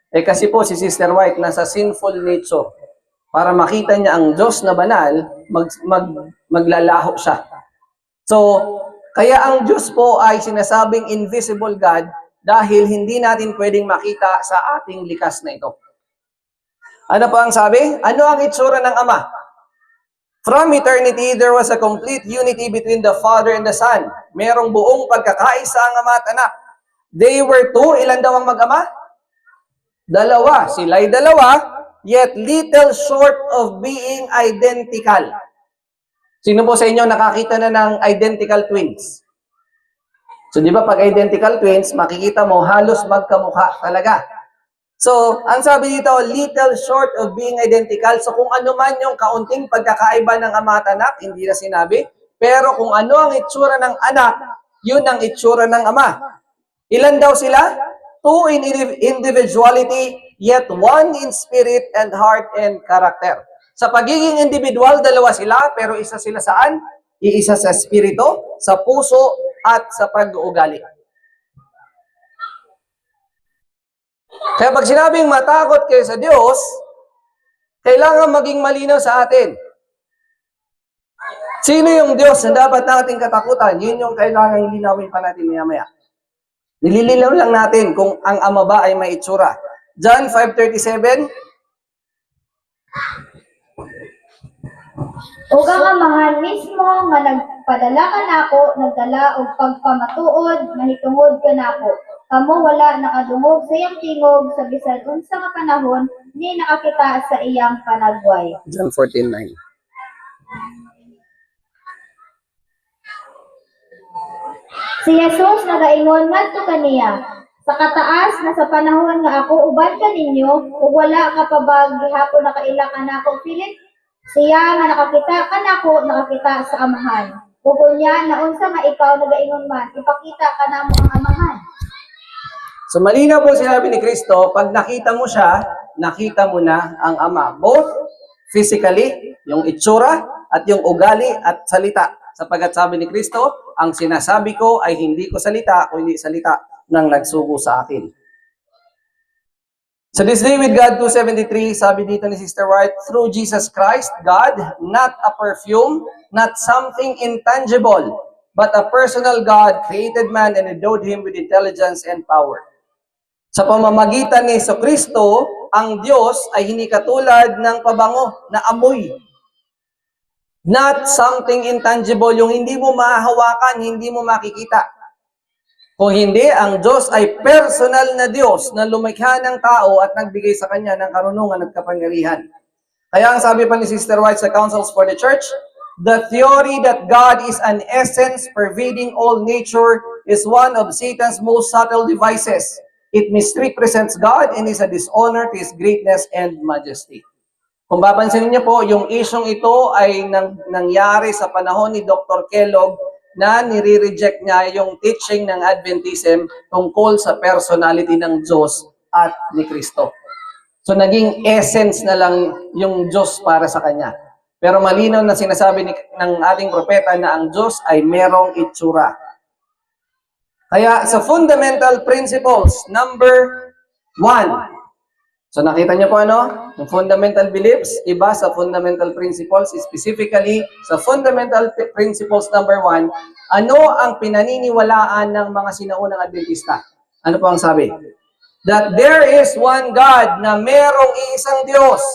Kasi po si Sister White nasa sinful nature. Para makita niya ang Diyos na banal, maglalaho siya. So, kaya ang Diyos po ay sinasabing invisible God dahil hindi natin pwedeng makita sa ating likas na ito. Ano pa ang sabi? Ano ang itsura ng Ama? From eternity, there was a complete unity between the Father and the Son. Merong buong pagkakaisa ang Ama at Anak. They were two. Ilan daw ang mag-ama? Dalawa. Sila'y dalawa, yet little short of being identical. Sino po sa inyo nakakita na ng identical twins? So, di ba pag identical twins, makikita mo halos magkamukha talaga. So, ang sabi dito, little short of being identical. So, kung ano man yung kaunting pagkakaiba ng ama at anak, hindi na sinabi. Pero kung ano ang itsura ng anak, yun ang itsura ng ama. Ilan daw sila? Two in individuality, yet one in spirit and heart and character. Sa pagiging individual, dalawa sila, pero isa sila saan? Iisa sa espiritu, sa puso, at sa pag-uugali. Kaya pag sinabing matakot kayo sa Diyos, kailangan maging malinaw sa atin. Sino yung Diyos na dapat nating katakutan? Yun yung kailangan linawin pa natin maya-maya. Nililinaw lang natin kung ang ama ba ay may itsura. John 5:37. Ug ang amahan mismo nga nagpadala ka nako, nagdala og pagpamatuod, mahitungod ka nako. Kamo wala nakadungog sa iyang tingog sa bisan unsa nga panahon, ni nakakita sa iyang panagway. John 14:9. Si Jesus nagaingon ngadto kaniya, sa kataas na sa panahon nga ako uban ka ninyo, ug wala ka pa ba gihapon nakaila ka nako Philip? Siya nga nakakita ka nako, nakakita sa amahan. Ug unya naunsa nga ikaw nagaingon man, ipakita ka namo ang amahan. So malinaw po sinabi ni Kristo, pag nakita mo siya, nakita mo na ang Ama. Both physically, yung itsura, at yung ugali at salita. Sapagkat sabi ni Kristo, ang sinasabi ko ay hindi ko salita, kundi salita ng nagsugo sa akin. So this day with God 273, sabi dito ni Sister White, through Jesus Christ, God, not a perfume, not something intangible, but a personal God created man and endowed him with intelligence and power. Sa pamamagitan ni Kristo, ang Diyos ay hindi katulad ng pabango na amoy. Not something intangible, yung hindi mo mahahawakan, hindi mo makikita. Kung hindi, ang Diyos ay personal na Diyos na lumikha ng tao at nagbigay sa kanya ng karunungan at kapangyarihan. Kaya ang sabi pa ni Sister White sa Counsels for the Church, the theory that God is an essence pervading all nature is one of Satan's most subtle devices. It misrepresents God and is a dishonor to His greatness and majesty. Kung papansinin niyo po, yung isyong ito ay nangyari sa panahon ni Dr. Kellogg na nire-reject niya yung teaching ng Adventism tungkol sa personality ng Diyos at ni Kristo. So naging essence na lang yung Diyos para sa kanya. Pero malinaw na sinasabi ng ating propeta na ang Diyos ay merong itsura. Kaya sa fundamental principles, number 1. So nakita niyo po ano? Yung fundamental beliefs, iba sa fundamental principles, specifically sa fundamental principles number 1, ano ang pinaniniwalaan ng mga sinaunang Adventista? Ano po ang sabi? That there is one God, na merong iisang Diyos,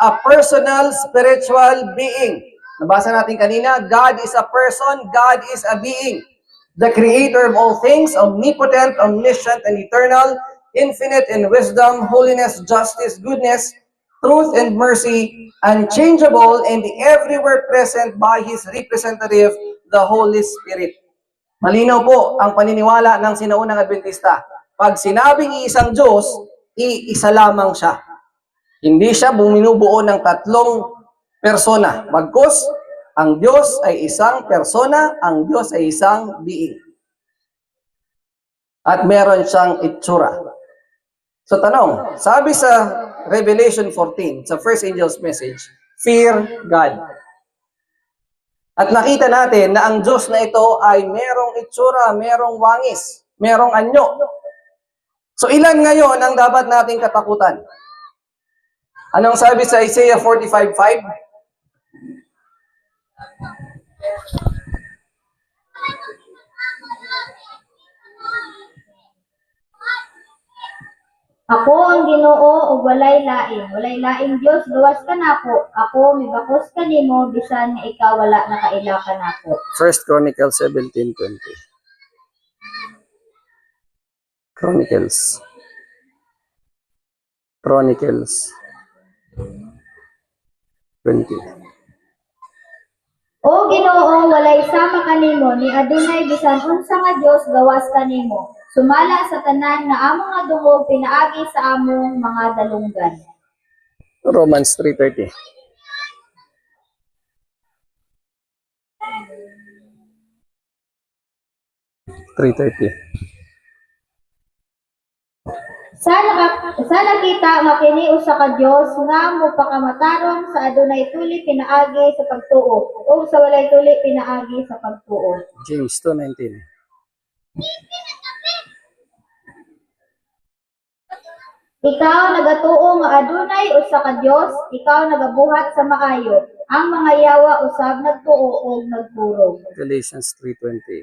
a personal spiritual being. Nabasa natin kanina, God is a person, God is a being. The creator of all things, omnipotent, omniscient, and eternal, infinite in wisdom, holiness, justice, goodness, truth, and mercy, unchangeable, and everywhere present by His representative, the Holy Spirit. Malinaw po ang paniniwala ng sinaunang Adventista. Pag sinabing iisang Diyos, iisa lamang siya. Hindi siya buminubuo ng tatlong persona. Bagkus, ang Diyos ay isang persona, ang Diyos ay isang being. At meron siyang itsura. So tanong, sabi sa Revelation 14, sa first angel's message, fear God. At nakita natin na ang Diyos na ito ay merong itsura, merong wangis, merong anyo. So ilan ngayon ang dapat nating katakutan? Anong sabi sa Isaiah 45:5? Ako ang Ginoo ug walay laing Dios gawas kanako. Ako mibakos kanimo bisan nga ikaw wala nakaila kanako. 1 Chronicles 17:20. Chronicles 20. O Ginoo walay sama kanimo ni adunay bisan unsa nga Dios gawas kanimo. Sumala sa tanan nga among nga dungog pinaagi sa among mga dalunggan. Romans 3:30. Sa nakita nga kini usa ka Dios nga mopakamatarong sa adunay tuli pinaagi sa pagtuo ug sa walay tuli pinaagi sa pagtuo. James 2:19. Ikaw nagatuo nga adunay usa ka Dios, ikaw nagabuhat sa maayo. Ang mga yawa usab nagtuo ug nagpuro. Galatians 3:20.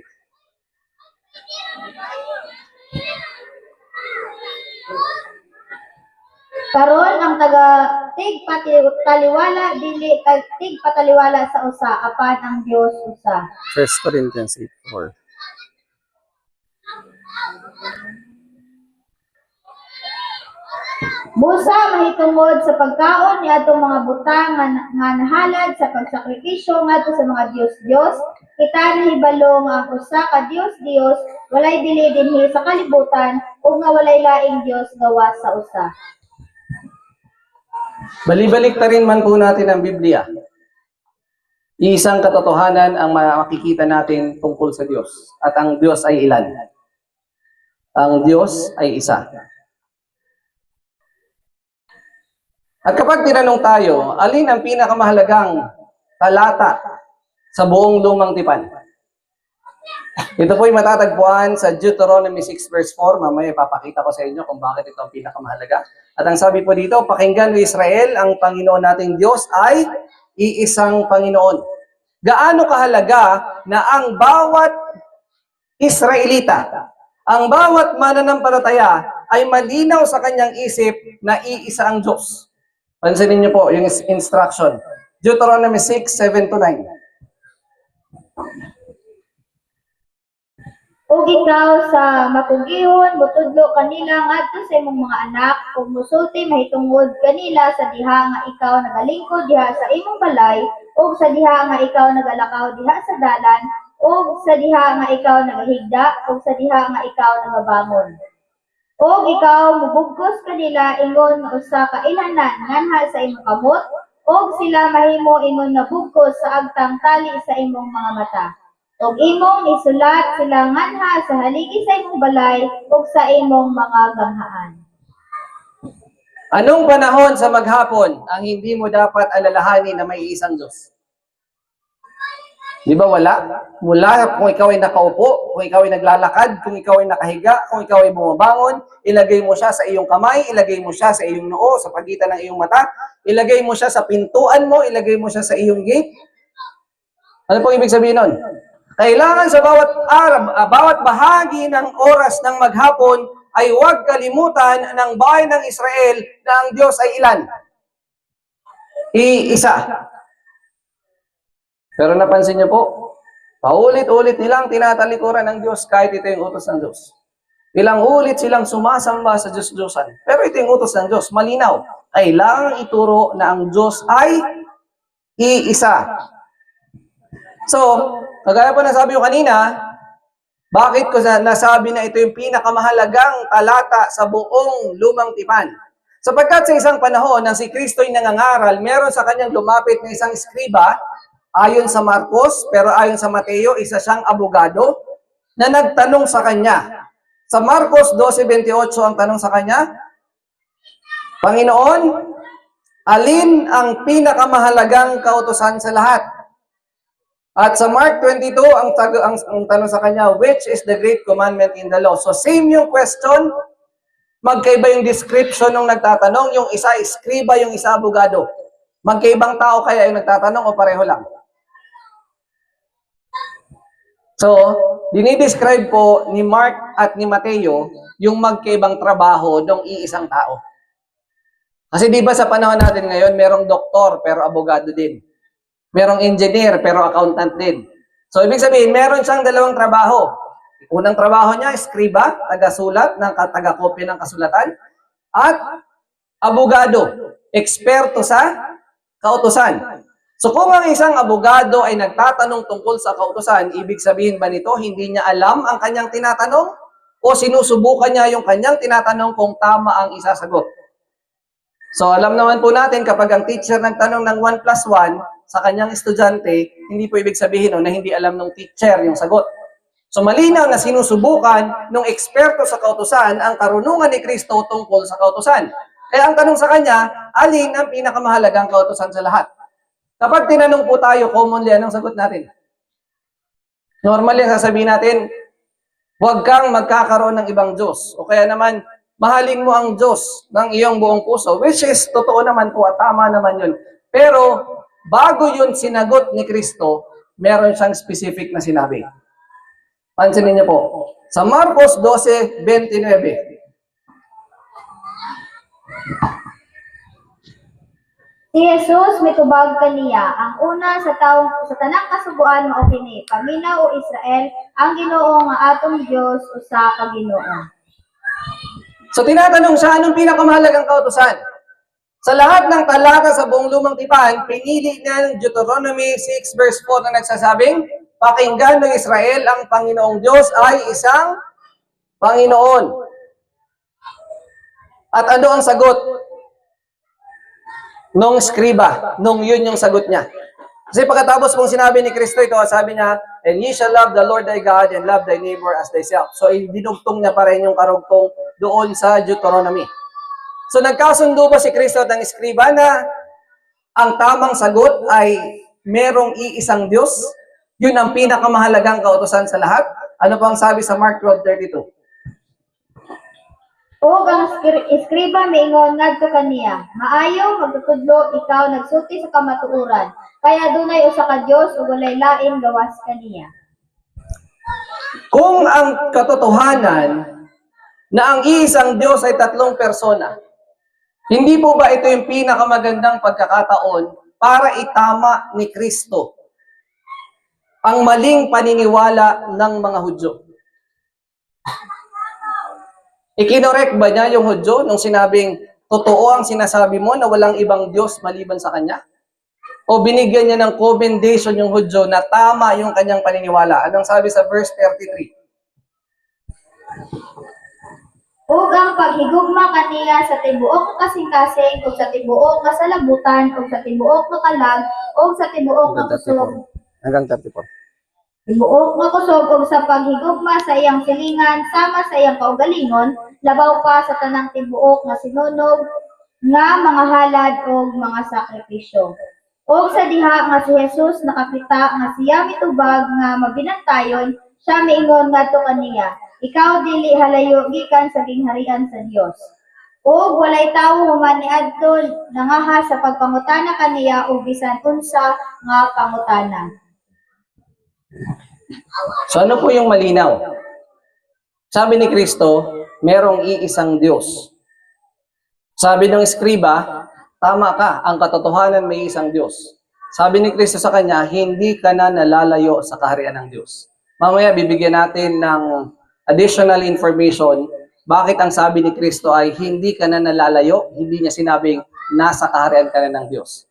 Karon ang taga tigpataliwala dili tigpataliwala sa usa apan ang Dios usa. 1 Corinthians 8:4. Busa mahitungod sa pagkaon ni atong mga butang nga nahalad sa pagsakrifisyo ngadto sa mga Dios, kita nahibalo nga ang usa ka Dios, walay dili dinhi sa kalibutan ug nga walay laing Dios gawas sa usa. Balibalik ta rin man po natin ang Biblia. Isang katotohanan ang makikita natin tungkol sa Diyos. At ang Diyos ay ilan? Ang Diyos ay isa. At kapag tinanong tayo, alin ang pinakamahalagang talata sa buong lumang tipan? Ito po'y matatagpuan sa Deuteronomy 6 verse 4. Mamaya papakita ko sa inyo kung bakit ito ang pinakamahalaga. At ang sabi po dito, pakinggan o Israel, ang Panginoon nating Diyos ay iisang Panginoon. Gaano kahalaga na ang bawat Israelita, ang bawat mananampalataya ay malinaw sa kanyang isip na iisa ang Diyos. Pansinin niyo po yung instruction. Deuteronomy 6:7-9. Ug ikaw sa matugihon, mutudlo kanila ngadto sa imong mga anak, ug musulti mahitungod kanila sa diha nga ikaw nagalingkod diha sa imong balay, ug sa diha nga ikaw nagalakaw diha sa dalan, ug sa diha nga ikaw nagahigda, ug sa diha nga ikaw nagabangon. Ug ikaw mubugkos kanila ingon nga usa ka ilanan nganha sa imong kamot, ug sila mahimo ingon nga bugkos sa agtang tali sa imong mga mata. Ug imong isulat sila nganha sa haligi sa imong balay ug sa imong mga ganghaan. Anong panahon sa maghapon ang hindi mo dapat alalahanin na may isang Diyos? Di ba wala? Mula kung ikaw ay nakaupo, kung ikaw ay naglalakad, kung ikaw ay nakahiga, kung ikaw ay bumabangon, ilagay mo siya sa iyong kamay, ilagay mo siya sa iyong noo, sa pagitan ng iyong mata, ilagay mo siya sa pintuan mo, ilagay mo siya sa iyong gate. Ano pong ibig sabihin nun? Kailangan sa bawat bahagi ng oras ng maghapon ay huwag kalimutan ng bahay ng Israel na ang Diyos ay ilan? Iisa. Pero napansin niyo po, paulit-ulit nilang tinatalikuran ng Diyos kahit ito yung utos ng Diyos. Ilang ulit silang sumasamba sa Diyos-Diyosan. Pero ito yung utos ng Diyos, malinaw. Kailangan ituro na ang Diyos ay iisa. So, kagaya po nasabi ko kanina, bakit ko nasabi na ito yung pinakamahalagang talata sa buong Lumang Tipan? Sapagkat sa isang panahon nang si Kristo'y nangangaral, meron sa kanyang lumapit na isang eskriba, ayon sa Marcos, pero ayon sa Mateo, isa siyang abogado, na nagtanong sa kanya. Sa Marcos 12:28 ang tanong sa kanya, Panginoon, alin ang pinakamahalagang kautusan sa lahat? At sa Mark 22, ang tanong sa kanya, which is the great commandment in the law? So same yung question, magkaiba yung description ng nagtatanong, yung isa eskriba, yung isa abogado. Magkaibang tao kaya yung nagtatanong o pareho lang? So, dinidescribe po ni Mark at ni Mateo yung magkaibang trabaho ng iisang tao. Kasi di ba sa panahon natin ngayon, merong doktor pero abogado din. Merong engineer pero accountant din. So, ibig sabihin, meron siyang dalawang trabaho. Unang trabaho niya, eskriba, taga-sulat, taga-kopya ng kasulatan. At abogado, eksperto sa kautusan. So, kung ang isang abogado ay nagtatanong tungkol sa kautusan, ibig sabihin ba nito, hindi niya alam ang kanyang tinatanong? O sinusubukan niya yung kanyang tinatanong kung tama ang isasagot? So, alam naman po natin, kapag ang teacher nagtanong ng 1 plus 1 sa kanyang estudyante, hindi po ibig sabihin na hindi alam ng teacher yung sagot. So, malinaw na sinusubukan ng eksperto sa kautusan ang karunungan ni Kristo tungkol sa kautusan. Kaya ang tanong sa kanya, alin ang pinakamahalagang kautusan sa lahat? Kapag tinanong po tayo, commonly, anong sagot natin? Normally, sasabihin natin, huwag kang magkakaroon ng ibang Diyos. O kaya naman, mahalin mo ang Diyos ng iyong buong puso, which is totoo naman po at tama naman yun. Pero, bago yun sinagot ni Kristo, meron siyang specific na sinabi. Pansinin niyo po. Sa Marcos 12:29. Si Jesus mitubag kaniya, ang una sa tanang kasubuan mao kini, paminaw o Israel, ang Ginoo nga atong Dios usa ka Ginoo. So tinatanong siya, anong pinakamahalagang kautusan? Sa lahat ng talata sa buong Lumang Tipan, pinili niya ng Deuteronomy 6 verse 4 na nagsasabing, pakinggan ng Israel, ang Panginoong Diyos ay isang Panginoon. At ano ang sagot? Nung skriba, nung yun yung sagot niya. Kasi pagkatapos pong sinabi ni Kristo ito, sabi niya, and ye shall love the Lord thy God and love thy neighbor as thyself. So, dinugtong niya pa rin yung karugtong doon sa Deuteronomy. So, nagkasundo ba si Kristo at ang skriba na ang tamang sagot ay merong iisang Diyos? Yun ang pinakamahalagang kautusan sa lahat? Ano po ang sabi sa Mark 12:32? O ang eskriba miingon ngadto kaniya, maayo magtutudlo ikaw nagsulti sa kamatuoran, kaya dunay usa ka Dios ug walay lain gawas kaniya. Kung ang katotohanan na ang iisang Diyos ay tatlong persona, hindi po ba ito yung pinakamagandang pagkakataon para itama ni Kristo ang maling paniniwala ng mga Hudyo. Ikinorek ba niya yung Hudyo nung sinabing, totoo ang sinasabi mo na walang ibang Diyos maliban sa Kanya? O binigyan niya ng commendation yung Hudyo na tama yung kanyang paniniwala? Anong sabi sa verse 33? Ug ang paghigugma kaniya sa tibuok nga kasing-kasing ug sa tibuok nga salabutan ug sa tibuok nga kalag ug sa tibuok nga kusog. Hanggang 34. Tibuok nga kusog ug sa paghigugma sa iyang silingan sama sa iyang kaugalingon, labaw pa sa tanang tibuok nga sinunog nga mga halad ug mga sakripisyo. Ug sa diha nga si Jesus nakakita nga siya mitubag nga mabinantayon, siya miingon ngadto kaniya, ikaw dili halayo gikan sa gingharian sa Dios. Ug walay tawo human niadto nangaha sa pagpangutana kaniya ug bisan unsa nga pangutana. So ano po yung malinaw? Sabi ni Kristo, merong iisang Diyos. Sabi ng eskriba, tama ka, ang katotohanan may isang Diyos. Sabi ni Kristo sa kanya, hindi ka na nalalayo sa kaharian ng Diyos. Mamaya bibigyan natin ng additional information, bakit ang sabi ni Kristo ay hindi ka na nalalayo, hindi niya sinabing nasa kaharian ka na ng Diyos.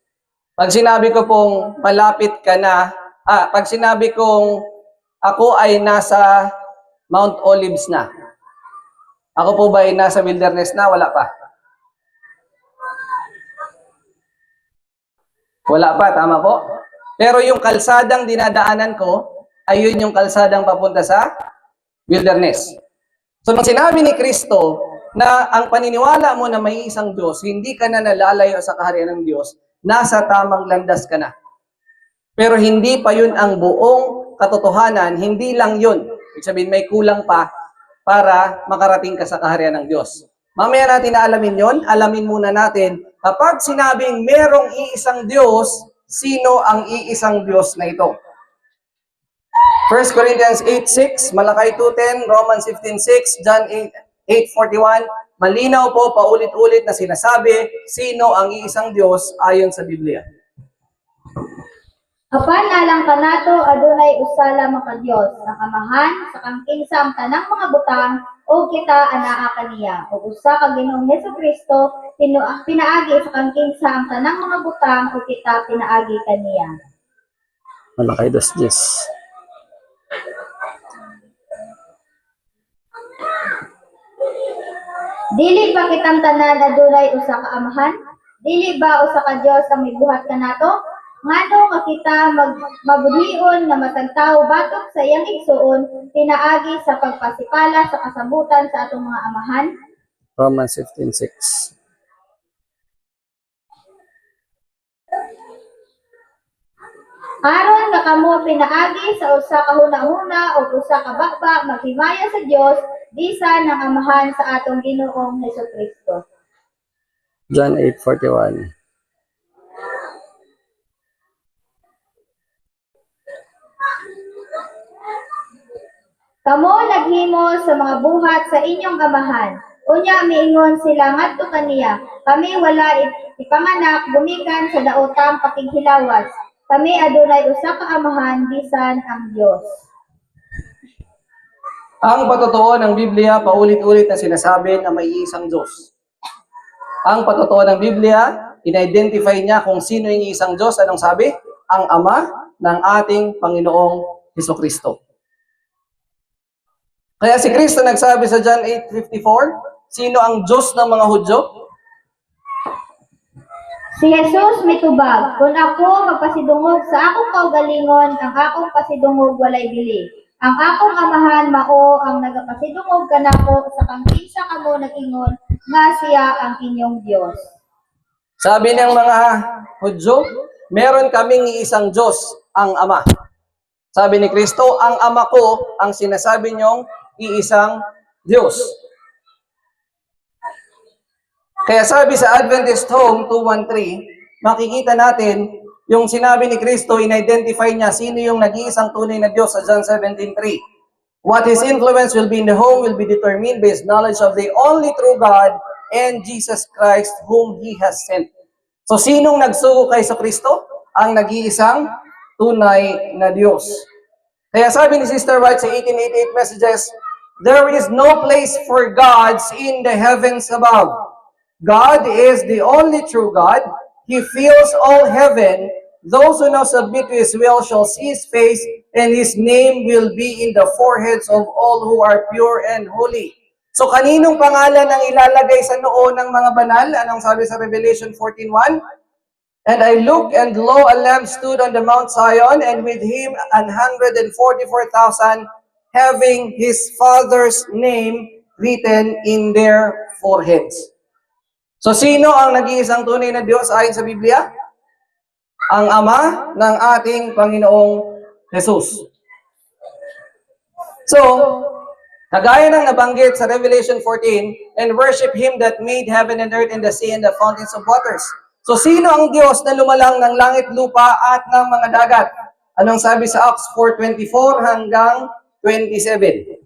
Pag sinabi ko pong malapit ka na, pag sinabi kong ako ay nasa Mount Olives na, ako po ba ay nasa wilderness na? Wala pa. Wala pa, tama po? Pero yung kalsadang dinadaanan ko, ay yun yung kalsadang papunta sa wilderness. So, nung sinabi ni Kristo na ang paniniwala mo na may isang Diyos, hindi ka na nalalayo sa kaharian ng Diyos, nasa tamang landas ka na. Pero hindi pa yun ang buong katotohanan, hindi lang yun. Ibig sabihin, may kulang pa para makarating ka sa kaharian ng Diyos. Mamaya natin na alamin muna natin, kapag sinabing merong iisang Diyos, sino ang iisang Diyos na ito? 1 Corinthians 8:6, Malakay 2:10, Romans 15:6, John 8:41, malinaw po paulit-ulit na sinasabi, sino ang iisang Diyos ayon sa Biblia. Apan alang kanato adunay usa lamang ka Dios, ang Amahan sa kangkinsa ang tanang mga butang o kita anaa kaniya. O usa ka Ginoong Hesukristo pinaagi sa kangkinsa ang tanang mga butang o kita pinaagi kaniya. Malakay 2:10. Dili ba kitang tanan adunay usa ka Amahan? Dili ba usa ka Dios ang mibuhat kanato? Ngano ka kita mabudhion na matag tawo batok sa iyang igsuon pinaagi sa pagpasipala sa kasabutan sa atong mga amahan? Romans 15:6. Aron nga kamo pinaagi sa usa ka hunahuna o usa ka bakba maghimaya sa Dios bisan ng amahan sa atong Ginoong Hesukristo. John 8:41. Kamo naghimo sa mga buhat sa inyong amahan. Unya miingon sila ngadto kaniya, kami wala ipanganak gumikan sa daotang pakighilawas. Kami adunay usa ka amahan bisan ang Dios. Ang patotoo ng Biblia, paulit-ulit na sinasabi na may isang Diyos. Ang patotoo ng Biblia, in-identify niya kung sino yung isang Diyos. Anong sabi? Ang Ama ng ating Panginoong Hesukristo. Kaya si Kristo nagsabi sa John 8:54, sino ang Diyos ng mga Hudyo? Si Jesus mitubag, kung ako magpasidungog sa akong kaugalingon, ang akong pasidungog walay bili. Ang akong amahan mao ang nagapasidungog kanako sa kangkinsa kamo nag-ingon nga siya ang inyong Dios. Sabi ng mga Hudyo, meron kaming isang Diyos, ang Ama. Sabi ni Kristo, ang Ama ko ang sinasabi niyong iisang Diyos. Kaya sabi sa Adventist Home 213, makikita natin yung sinabi ni Kristo, in-identify niya sino yung nag-iisang tunay na Diyos sa John 17:3. What His influence will be in the home will be determined by His knowledge of the only true God and Jesus Christ whom He has sent. So, sinong nagsugo kay Kristo? Ang nag-iisang tunay na Diyos. Kaya sabi ni Sister White sa 1888 Messages, there is no place for gods in the heavens above. God is the only true God. He fills all heaven. Those who now submit to His will shall see His face, and His name will be in the foreheads of all who are pure and holy. So kaninong pangalan ang ilalagay sa noo ng mga banal? Anong sabi sa Revelation 14:1? And I looked, and lo, a lamb stood on the Mount Zion, and with him 144,000, having his Father's name written in their foreheads. So sino ang nag-iisang tunay na Diyos ayon sa Biblia? Ang Ama ng ating Panginoong Jesus. So, kagaya ng nabanggit sa Revelation 14, and worship Him that made heaven and earth and the sea and the fountains of waters. So, sino ang Diyos na lumalang ng langit, lupa, at ng mga dagat? Anong sabi sa Acts 4:24 hanggang 27?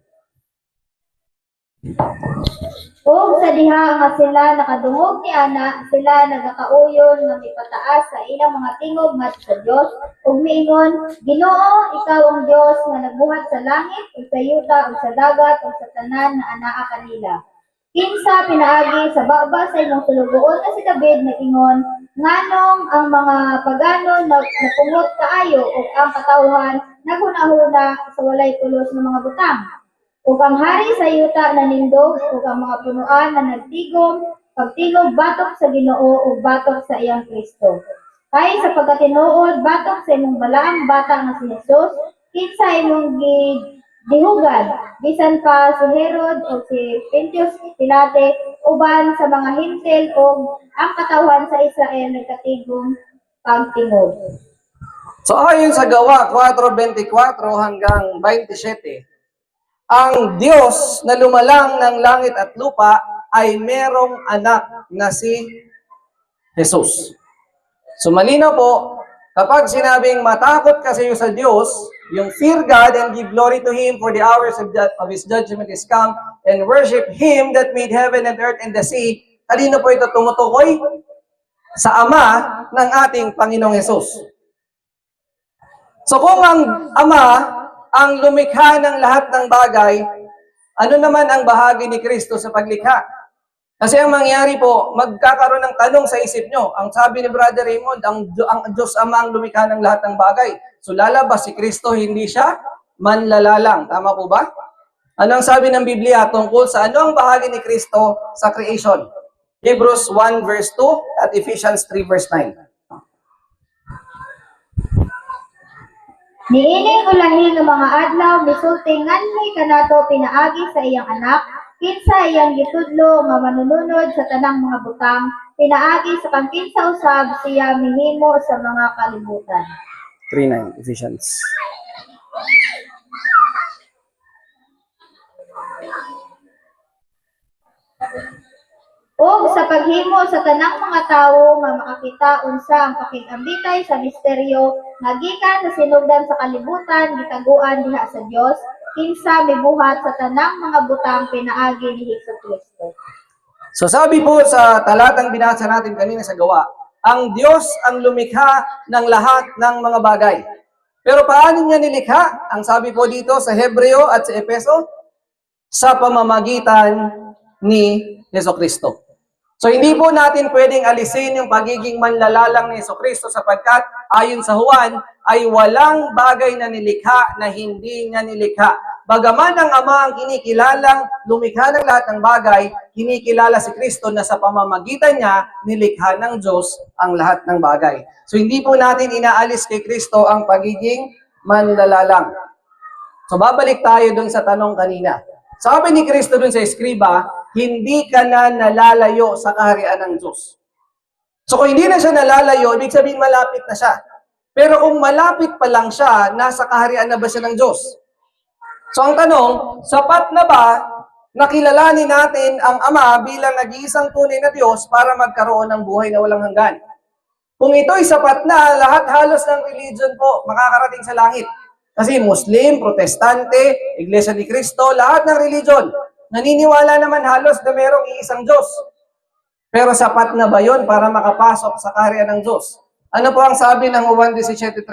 O sa diha nga sila nakadungog ni ana, sila nagakauyon nga mipataas sa ilang mga tingog ngadto sa Dios ug miingon, Ginoo, ikaw ang Dios nga nagbuhat sa langit ug sa yuta ug sa dagat ug sa tanan nga anaa kanila. Kinsa pinaagi sa baba sa imong sulugoon nga si David nag-ingon, nganong ang mga pagano napungot kaayo ug ang katawhan naghunahuna sa walay pulos nga mga butang. Ug ang hari sa yuta nanindog ug ang mga punuan na nagtigom, pagtigom batok sa Ginoo ug batok sa iyang Kristo. Kay sa pagkatinuod batok sa imong balaang bata nga si Jesus, kinsa imong dihugan, bisan pa si Herod o si Pontius Pilate, uban sa mga hintil o ang katawhan sa Israel nagkatigong pagtingog. So ayon sa Gawa 4:24 hanggang 27, ang Diyos na lumalang ng langit at lupa ay merong anak na si Jesus. So malinaw po, kapag sinabing matakot ka sa Diyos, yung fear God and give glory to Him for the hours of His judgment is come, and worship Him that made heaven and earth and the sea, kanino po ito tumutukoy? Sa Ama ng ating Panginoong Jesus. So kung ang Ama ang lumikha ng lahat ng bagay, ano naman ang bahagi ni Kristo sa paglikha? Kasi ang mangyari po, magkakaroon ng tanong sa isip nyo. Ang sabi ni Brother Raymond, ang Diyos Ama ang lumikha ng lahat ng bagay. So lalabas si Kristo, hindi siya manlalalang. Tama po ba? Ano ang sabi ng Biblia tungkol sa ano ang bahagi ni Kristo sa creation? Hebrews 1 verse 2 at Ephesians 3 verse 9. Niining ulahi ng mga adlaw misulti nganhi kanato pinaagi sa iyang anak, kinsa iyang gitudlo nga manununod sa tanang mga butang, pinaagi sa kang kinsa usab siya mihimo sa mga kalibutan. 3:9 Ephesians. O sa paghimo sa tanang mga tawo nga makakita unsa ang pakigambitay sa misteryo nga gikan sa sinugdan sa kalibutan gitaguan diha sa Dios, kinsa mibuhat sa tanang mga butang pinaagi ni Jesucristo. So sabi po sa talatang binasa natin kanina sa Gawa, ang Diyos ang lumikha ng lahat ng mga bagay. Pero paano niya nilikha? Ang sabi po dito sa Hebreo at sa Efeso, sa pamamagitan ni Jesucristo. So hindi po natin pwedeng alisin yung pagiging manlalalang ni Jesucristo sapagkat ayon sa Juan ay walang bagay na nilikha na hindi niya nilikha. Bagaman ang Ama ang kinikilalang lumikha ng lahat ng bagay, kinikilala si Kristo na sa pamamagitan niya nilikha ng Diyos ang lahat ng bagay. So hindi po natin inaalis kay Kristo ang pagiging manlalalang. So babalik tayo dun sa tanong kanina. Sabi ni Kristo dun sa eskriba, hindi ka na nalalayo sa kaharian ng Diyos. So kung hindi na siya nalalayo, ibig sabihin malapit na siya. Pero kung malapit pa lang siya, nasa kaharian na ba siya ng Diyos? So ang tanong, sapat na ba nakilalanin natin ang Ama bilang nag-iisang tunay na Diyos para magkaroon ng buhay na walang hanggan? Kung ito'y sapat na, lahat halos ng religion po makakarating sa langit. Kasi Muslim, Protestante, Iglesia ni Cristo, lahat ng religion, naniniwala naman halos na merong iisang Diyos. Pero sapat na ba yun para makapasok sa kaharian ng Diyos? Ano po ang sabi ng Juan 17:3?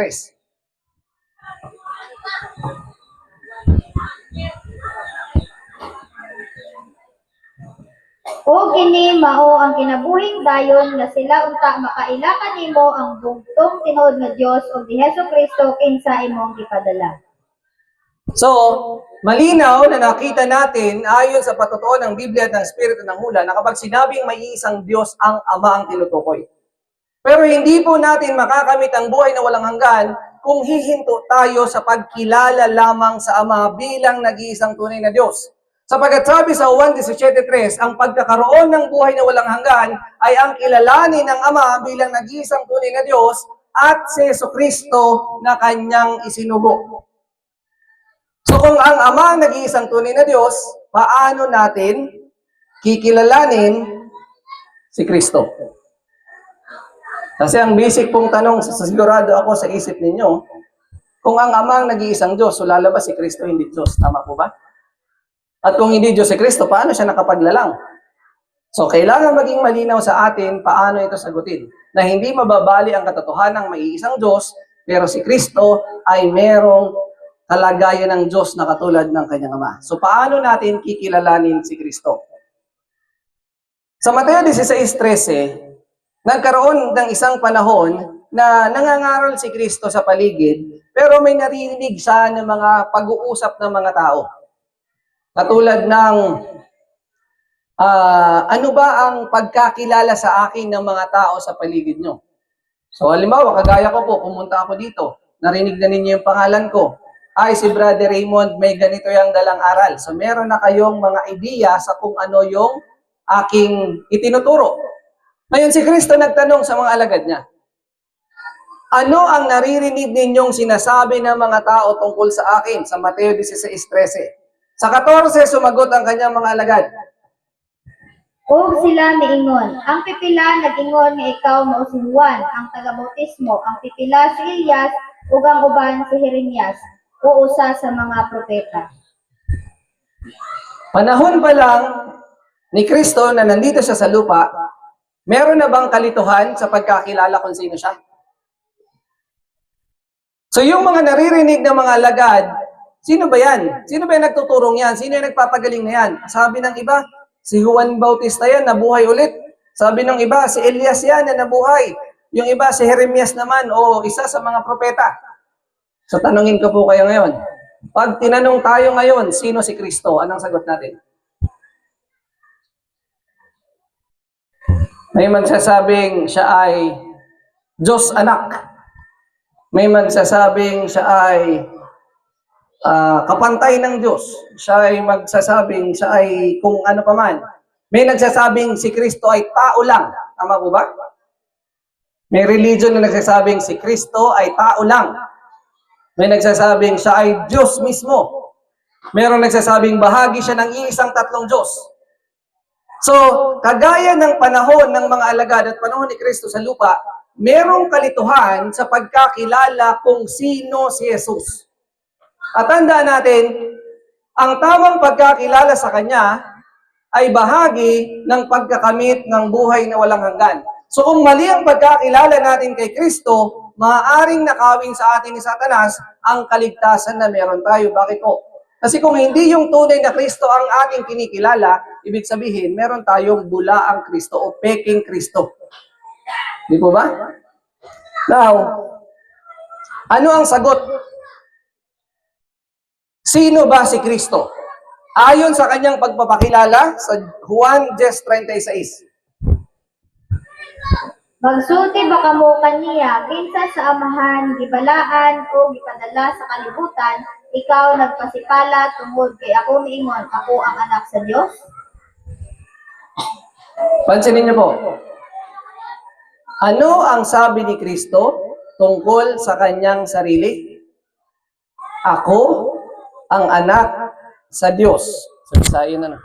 O kini mao ang kinabuhing dayon nga sila unta makailakan nimo ang bugtong tinuod nga Dios ug ni Hesukristo kinsa imong gipadala. So, malinaw na nakita natin ayon sa patutuo ng Biblia at ng Espiritu ng Hula na kapag sinabing may iisang Diyos ang Ama ang tinutukoy. Pero hindi po natin makakamit ang buhay na walang hanggan kung hihinto tayo sa pagkilala lamang sa Ama bilang nag-iisang tunay na Diyos. Sapagkat sabi sa Juan 17:3, ang pagkakaroon ng buhay na walang hanggan ay ang kilalanin ng Ama bilang nag-iisang tunay na Diyos at si Jesucristo na kanyang isinugo. So kung ang Ama ang nag-iisang tunay na Diyos, paano natin kikilalanin si Kristo? Kasi ang basic pong tanong, sigurado ako sa isip ninyo, kung ang Ama ang nag-iisang Diyos, so lalabas si Kristo hindi Diyos. Tama po ba? At kung hindi Diyos si Kristo, paano siya nakapaglalang? So kailangan maging malinaw sa atin paano ito sagutin. Na hindi mababali ang katotohanan ng may iisang Diyos, pero si Kristo ay merong kalagayan ng Diyos na katulad ng kanyang Ama. So paano natin kikilalanin si Kristo? Sa Mateo 16:13, nagkaroon ng isang panahon na nangangaral si Kristo sa paligid, pero may narinig siya ng mga pag-uusap ng mga tao. Katulad ng, ano ba ang pagkakilala sa akin ng mga tao sa paligid nyo? So halimbawa, kagaya ko po, pumunta ako dito, narinig na ninyo yung pangalan ko. Ay, si Brother Raymond, may ganito yung dalang aral. So meron na kayong mga ideya sa kung ano yung aking itinuturo. Ngayon si Kristo nagtanong sa mga alagad niya, ano ang naririnig ninyong sinasabi ng mga tao tungkol sa akin? Sa Mateo 16:13. Sa 14, sumagot ang kanyang mga alagad. Ug sila miingon, ang pipila nag-ingon nga ikaw mao si Juan, ang taga-bautismo, ang pipila si Elias, ug ang uban si Jeremias, o usa sa mga propeta. Panahon pa lang ni Kristo na nandito siya sa lupa, meron na bang kalituhan sa pagkakilala kung sino siya? So yung mga naririnig ng mga alagad, sino ba yan? Sino ba yung nagtuturong yan? Sino yung nagpapagaling na yan? Sabi ng iba, si Juan Bautista yan, nabuhay ulit. Sabi ng iba, si Elias yan na nabuhay. Yung iba, si Jeremias naman, o isa sa mga propeta. So tanungin ko po kayo ngayon, pag tinanong tayo ngayon, sino si Kristo? Anong sagot natin? May magsasabing siya ay Diyos anak. May magsasabing siya ay kapantay ng Diyos. Siya ay magsasabing siya ay kung ano pa man. May nagsasabing si Kristo ay tao lang. Tama po ba? May religion na nagsasabing si Kristo ay tao lang. May nagsasabing siya ay Diyos mismo. Mayroong nagsasabing bahagi siya ng iisang tatlong Diyos. So, kagaya ng panahon ng mga alagad at panahon ni Kristo sa lupa, merong kalituhan sa pagkakilala kung sino si Jesus. At tandaan natin, ang tamang pagkakilala sa Kanya ay bahagi ng pagkakamit ng buhay na walang hanggan. So kung mali ang pagkakilala natin kay Kristo, maaaring nakawin sa atin ni Satanas ang kaligtasan na meron tayo. Bakit po? Kasi kung hindi yung tunay na Kristo ang ating kinikilala, ibig sabihin, meron tayong bulaang Kristo o peking Kristo. Di po ba? Now, ano ang sagot? Sino ba si Kristo? Ayon sa kanyang pagpapakilala sa Juan 10:36. Magsulti ba kamo kaniya, kinsa sa amahan, gibalaan, o gipadala sa kalibutan, ikaw nagpasipala tungod kay ako miingon, ako ang anak sa Dios? Pansinin niyo po. Ano ang sabi ni Kristo tungkol sa kanyang sarili? Ako ang anak sa Diyos. So, isa yun ano.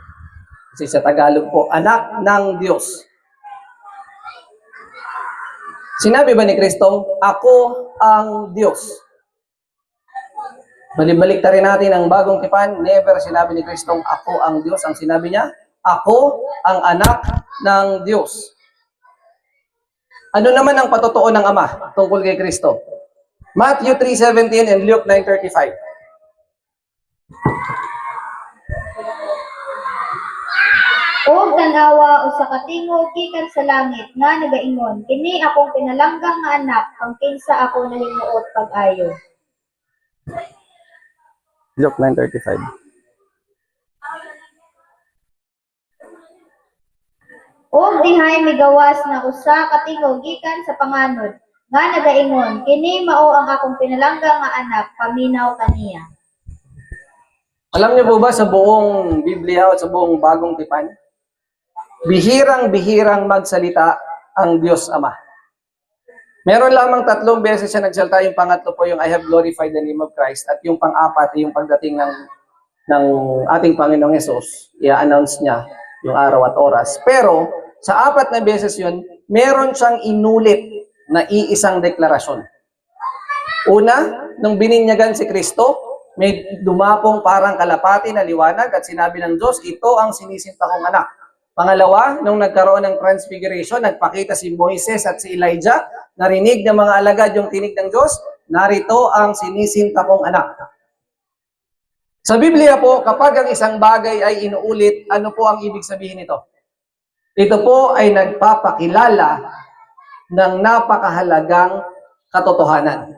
Kasi sa Tagalog po, anak ng Diyos. Sinabi ba ni Kristo, ako ang Diyos? Balibalik ta rin natin ang bagong tipan, never sinabi ni Kristo, ako ang Diyos. Ang sinabi niya, ako ang anak ng Diyos. Ano naman ang patotoo ng Ama tungkol kay Kristo? Matthew 3:17 and Luke 9:35. O tanawa usa ka tingog gikan sa langit nga nagaingon, kini akong pinalanggang nga anak, ang kinsa ako nahimuot pag-ayo. Luke 9:35. O dihay migawas na usa ka tingog gikan sa panganod nga nagaingon, kini mao ang akong pinalanggang nga anak, paminaw kaniya. Alam niyo po ba sa buong Biblia o sa buong Bagong Tipan, bihirang-bihirang magsalita ang Diyos Ama. Meron lamang 3 beses siya nagsalita. Yung pangatlo po yung I have glorified the name of Christ. At yung pang-apat, yung pagdating ng ating Panginoong Yesus, i-announce niya yung araw at oras. Pero sa 4 na beses yun, meron siyang inulit na iisang deklarasyon. Una, nung bininyagan si Kristo, may dumapong parang kalapati na liwanag at sinabi ng Diyos, ito ang sinisinta kong anak. Pangalawa, nung nagkaroon ng transfiguration, nagpakita si Moises at si Elijah, narinig ng mga alagad yung tinig ng Diyos, narito ang sinisinta kong anak. Sa Biblia po, kapag ang isang bagay ay inuulit, ano po ang ibig sabihin nito? Ito po ay nagpapakilala ng napakahalagang katotohanan.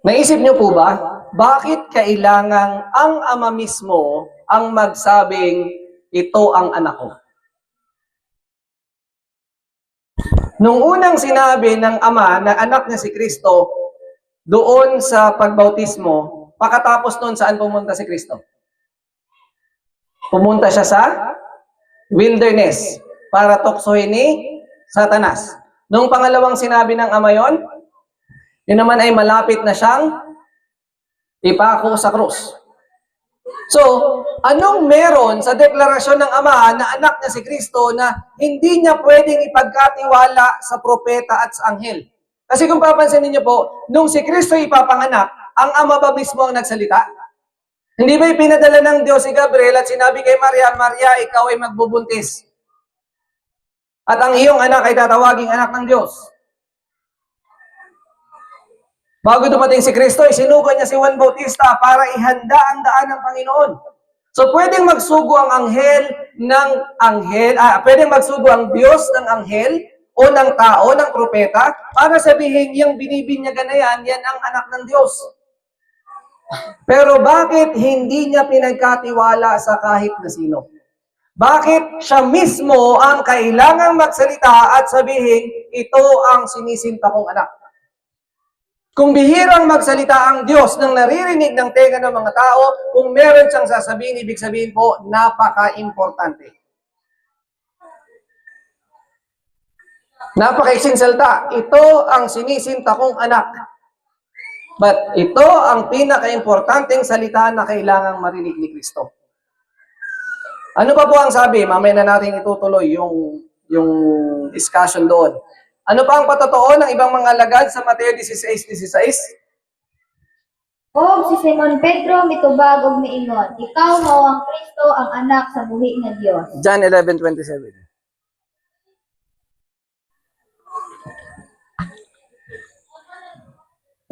Naisip niyo po ba, bakit kailangang ang Ama mismo ang magsabing, ito ang anak ko? Nung unang sinabi ng Ama na anak niya si Kristo, doon sa pagbautismo, pakatapos noon saan pumunta si Kristo? Pumunta siya sa wilderness para tuksohin ni Satanas. Nung pangalawang sinabi ng Ama yon, yun naman ay malapit na siyang ipako sa krus. So, anong meron sa deklarasyon ng Ama na anak niya si Kristo na hindi niya pwedeng ipagkatiwala sa propeta at sa anghel? Kasi kung papansinin niyo po, nung si Kristo ipapanganak, ang Ama ba mismo ang nagsalita? Hindi ba ipinadala ng Diyos si Gabriel at sinabi kay Maria, Maria, ikaw ay magbubuntis. At ang iyong anak ay tatawaging anak ng Diyos. Bago dumating si Kristo, isinugo niya si Juan Bautista para ihanda ang daan ng Panginoon. So pwedeng magsugo ang pwedeng magsugo ang Diyos ng anghel o ng tao, ng propeta, para sabihin yung binibinyagan na yan ang anak ng Diyos. Pero bakit hindi niya pinagkatiwala sa kahit na sino? Bakit siya mismo ang kailangang magsalita at sabihin, ito ang sinisinta kong anak? Kung bihirang magsalita ang Diyos nang naririnig ng tenga ng mga tao, kung meron siyang sasabihin, ibig sabihin po, napaka-importante. Napaka-iksing salita, ito ang sinisinta kong anak. But ito ang pinaka-importanteng salita na kailangang marinig ni Kristo. Ano pa po ang sabi? Mamaya na natin itutuloy yung discussion doon. Ano pa ang patotoo ng ibang mga alagad sa Mateo 16:16? O si Simon Pedro mitubag og miingon, ikaw mao ang Kristo, ang anak sa buhi nga Dios. John 11:27.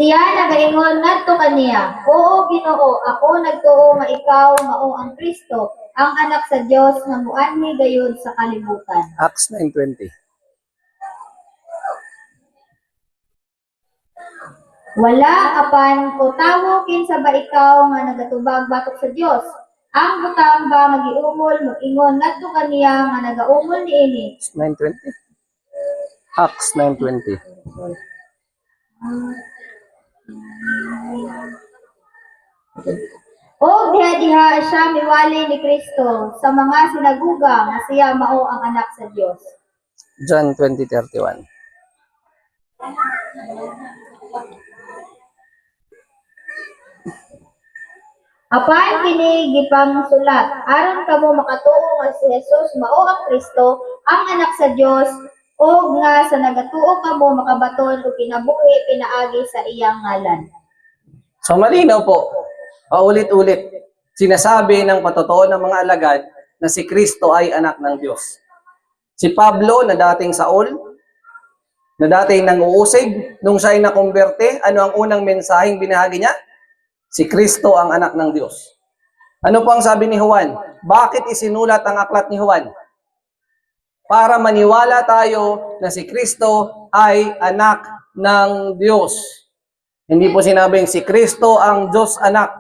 Siya nagaingon ngadto kaniya, oo Ginoo, ako nagtuo nga ikaw mao ang Kristo, ang anak sa Dios nga muanhi gayud sa kalibutan. Acts 9:20. Wala apan ko tawo kinsa ba ikaw nga nagatubag batok sa Dios. Ang butang ba nga giumol moingon ngadto kaniya nga nagaumol niini. 9:20. Acts 9:20. O diha siya miwali ni Kristo sa mga sinaguga nga siya mao ang anak sa Dios. John 20:31. Apan kini gipang sulat, aron kamo makatuo nga si Jesus mao ang Kristo, ang anak sa Dios, o nga sa nagatuo kamo makabaton o kinabuhi pinaagi sa iyang ngalan. So malinaw po, paulit-ulit. sinasabi ng patotoo ng mga alagad na si Kristo ay anak ng Diyos. Si Pablo na dating Saul, na dating nanguusig, nung siya ay nakumberte, ano ang unang mensaheng binahagi niya? Si Kristo ang anak ng Diyos. Ano po ang sabi ni Juan? Bakit isinulat ang aklat ni Juan? Para maniwala tayo na si Kristo ay anak ng Diyos. Hindi po sinabing si Kristo ang Diyos anak.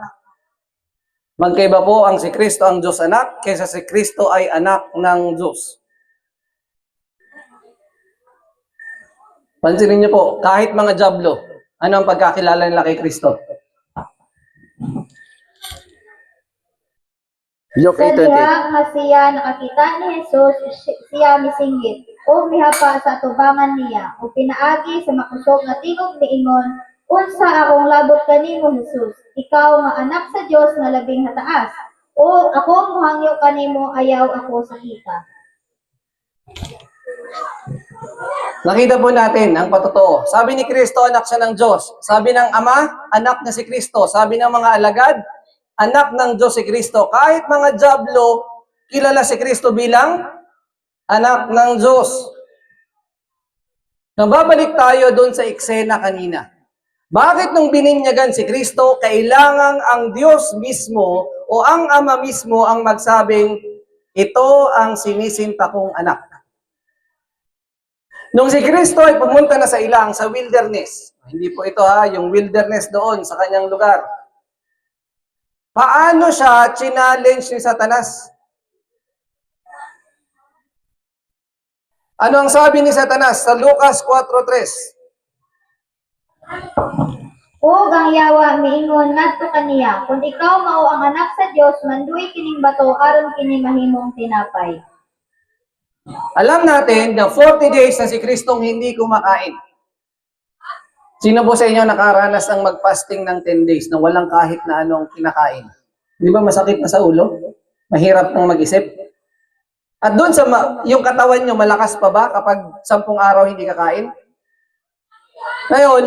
Magkaiba po ang si Kristo ang Diyos anak kaysa si Kristo ay anak ng Diyos. Pansinin niyo po, kahit mga jablo, ano ang pagkakilala nila kay Kristo? Luke Sa 8:28. diha nga siya nakakita ni Jesus, siya misinggit, o mihapa sa atubangan niya, o pinaagi sa makusog nga tingog niingon, unsa akong labot kanimo, Jesus, ikaw nga anak sa Dios nga labing hataas, o ako muhangyo kanimo, ayaw ako sa kita. Nakita po natin ang patotoo. Sabi ni Kristo, anak siya ng Diyos. Sabi ng Ama, anak na si Kristo. Sabi ng mga alagad, anak ng Diyos si Kristo. Kahit mga jablo, kilala si Kristo bilang anak ng Diyos. Nababalik tayo doon sa eksena kanina. Bakit nung bininyagan si Kristo, kailangang ang Diyos mismo o ang Ama mismo ang magsabing, ito ang sinisinta kong anak. Nung si Kristo ay pumunta na sa ilang, sa wilderness, hindi po ito yung wilderness doon sa kanyang lugar. Paano siya challenge ni Satanas? Ano ang sabi ni Satanas sa Lucas 4:3? O gangyawa miingon ngadto kaniya, kung ikaw mao ang anak sa Dios, manduy kining bato aron kini mahimong tinapay. Alam natin na 40 days na si Kristong hindi kumakain. Sino po sa inyo nakaranas ng mag-fasting ng 10 days na walang kahit na anong kinakain? Di ba masakit na sa ulo? Mahirap nang mag-isip? At doon sa yung katawan nyo, malakas pa ba kapag 10 araw hindi kakain? Ngayon,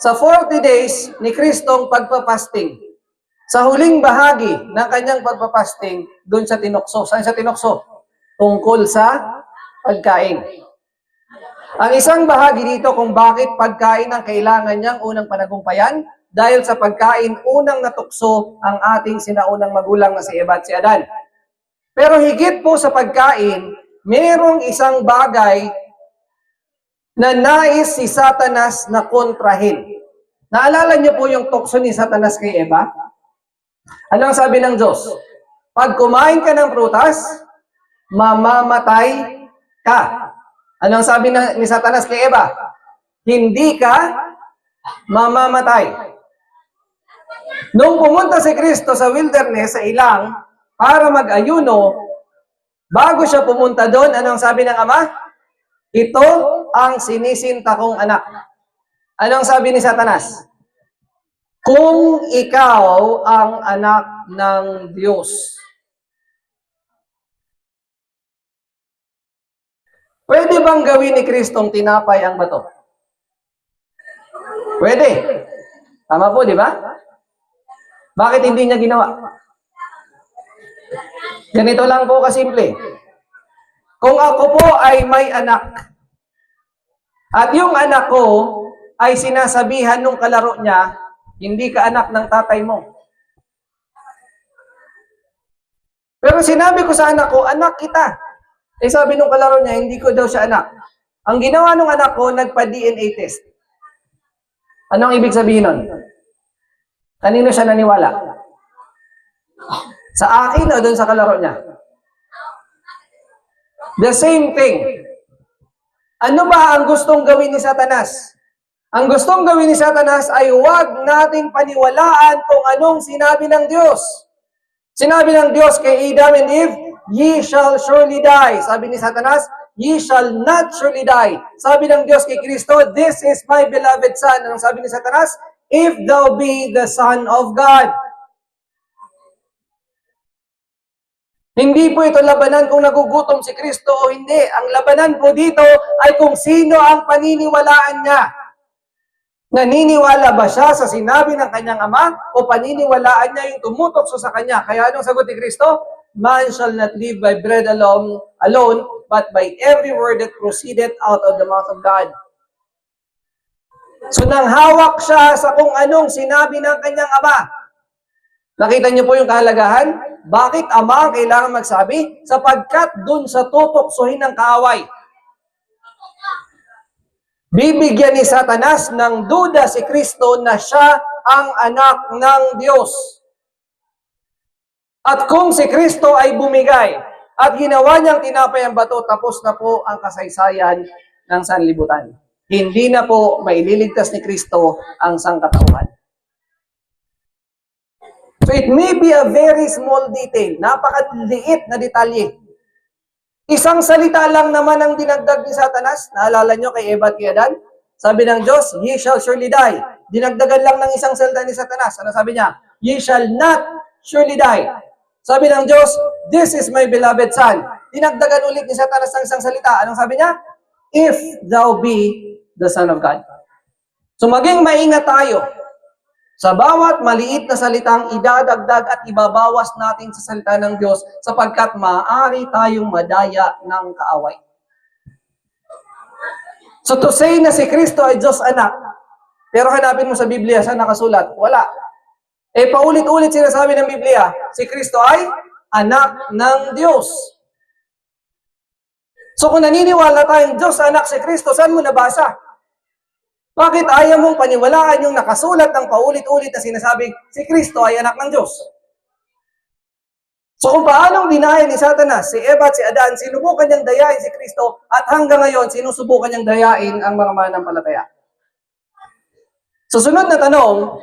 sa 40 days ni Kristong pagpapasting, sa huling bahagi ng kanyang pagpapasting, doon sa tinukso. Saan sa tinukso? Tungkol sa pagkain. Ang isang bahagi dito kung bakit pagkain ang kailangan niyang unang panagumpayan, dahil sa pagkain unang natukso ang ating sinaunang magulang na si Eva at si Adan. Pero higit po sa pagkain, merong isang bagay na nais si Satanas na kontrahin. Naalala niyo po yung tukso ni Satanas kay Eva? Ano ang sabi ng Diyos? Pag kumain ka ng prutas, mamamatay ka. Ano ang sabi ni Satanas kay Eva? Hindi ka mamamatay. Nung pumunta si Kristo sa wilderness, sa ilang, para mag-ayuno, bago siya pumunta doon, ano ang sabi ng Ama? Ito ang sinisinta kong anak. Ano ang sabi ni Satanas? Kung ikaw ang anak ng Diyos. Pwede bang gawin ni Kristong tinapay ang bato? Pwede. Tama po, di ba? Bakit hindi niya ginawa? Ganito lang po kasimple. Kung ako po ay may anak, at yung anak ko ay sinasabihan nung kalaro niya, hindi ka anak ng tatay mo. Pero sinabi ko sa anak ko, anak kita. Eh sabi nung kalaro niya, hindi ko daw siya anak. Ang ginawa nung anak ko, nagpa-DNA test. Anong ibig sabihin nun? Kanino siya naniwala? Sa akin o doon sa kalaro niya? The same thing. Ano ba ang gustong gawin ni Satanas? Ang gustong gawin ni Satanas ay huwag nating paniwalaan kung anong sinabi ng Diyos. Sinabi ng Diyos kay Adam and Eve, ye shall surely die. Sabi ni Satanas, ye shall not surely die. Sabi ng Diyos kay Kristo, this is my beloved Son. Anong sabi ni Satanas? If thou be the Son of God. Hindi po ito labanan kung nagugutom si Kristo o hindi. Ang labanan po dito ay kung sino ang paniniwalaan niya. Naniniwala ba siya sa sinabi ng kanyang ama o paniniwalaan niya yung tumutokso sa kanya? Kaya anong sagot ni Kristo? Man shall not live by bread alone, but by every word that proceeded out of the mouth of God. So nang hawak siya sa kung anong sinabi ng kanyang ama. Nakita niyo po yung kahalagahan? Bakit ama ang kailangan magsabi? Sapagkat dun sa tutoksohin ng kaaway. Bibigyan ni Satanas ng duda si Kristo na siya ang anak ng Diyos. At kung si Kristo ay bumigay at ginawa niyang tinapay ang bato, tapos na po ang kasaysayan ng sanlibutan. Hindi na po maililigtas ni Kristo ang sangkatauhan. So it may be a very small detail, napakaliit na detalye. Isang salita lang naman ang dinagdag ni Satanas. Naalala nyo kay Eva at kay Adan? Sabi ng Diyos, ye shall surely die. Dinagdagan lang ng isang salita ni Satanas. Ano sabi niya? Ye shall not surely die. Sabi ng Diyos, this is my beloved son. Dinagdagan ulit ni Satanas ng isang salita. Anong sabi niya? If thou be the Son of God. So maging maingat tayo sa bawat maliit na salitang idadagdag at ibabawas natin sa salita ng Diyos sapagkat maaari tayong madaya ng kaaway. So to say na si Kristo ay Diyos anak, pero hanapin mo sa Biblia, saan nakasulat? Wala. Eh paulit-ulit sinasabi ng Biblia, si Kristo ay anak ng Diyos. So kung naniniwala tayong Diyos anak si Kristo, saan mo nabasa? Bakit ayaw mong paniwalaan yung nakasulat ng paulit-ulit na sinasabing si Kristo ay anak ng Diyos? So kung paanong dinaya ni Satanas, si Eva at si Adan, sinubukan niyang dayain si Kristo at hanggang ngayon sinusubukan niyang dayain ang mga mananampalataya. So sunod na tanong,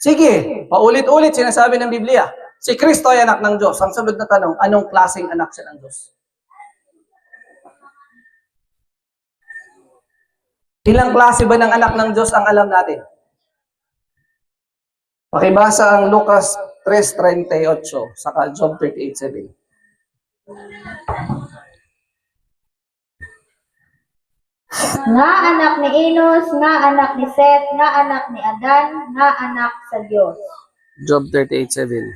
sige, paulit-ulit sinasabi ng Biblia, si Kristo ay anak ng Diyos. Ang sunod na tanong, anong klaseng anak siya ng Diyos? Ilang klase ba ng anak ng Diyos ang alam natin? Pakibasa ang Lucas 3:38 saka Job 38:7. Nga anak ni Enos, nga anak ni Seth, nga anak ni Adan, nga anak sa Diyos. Job 38:7.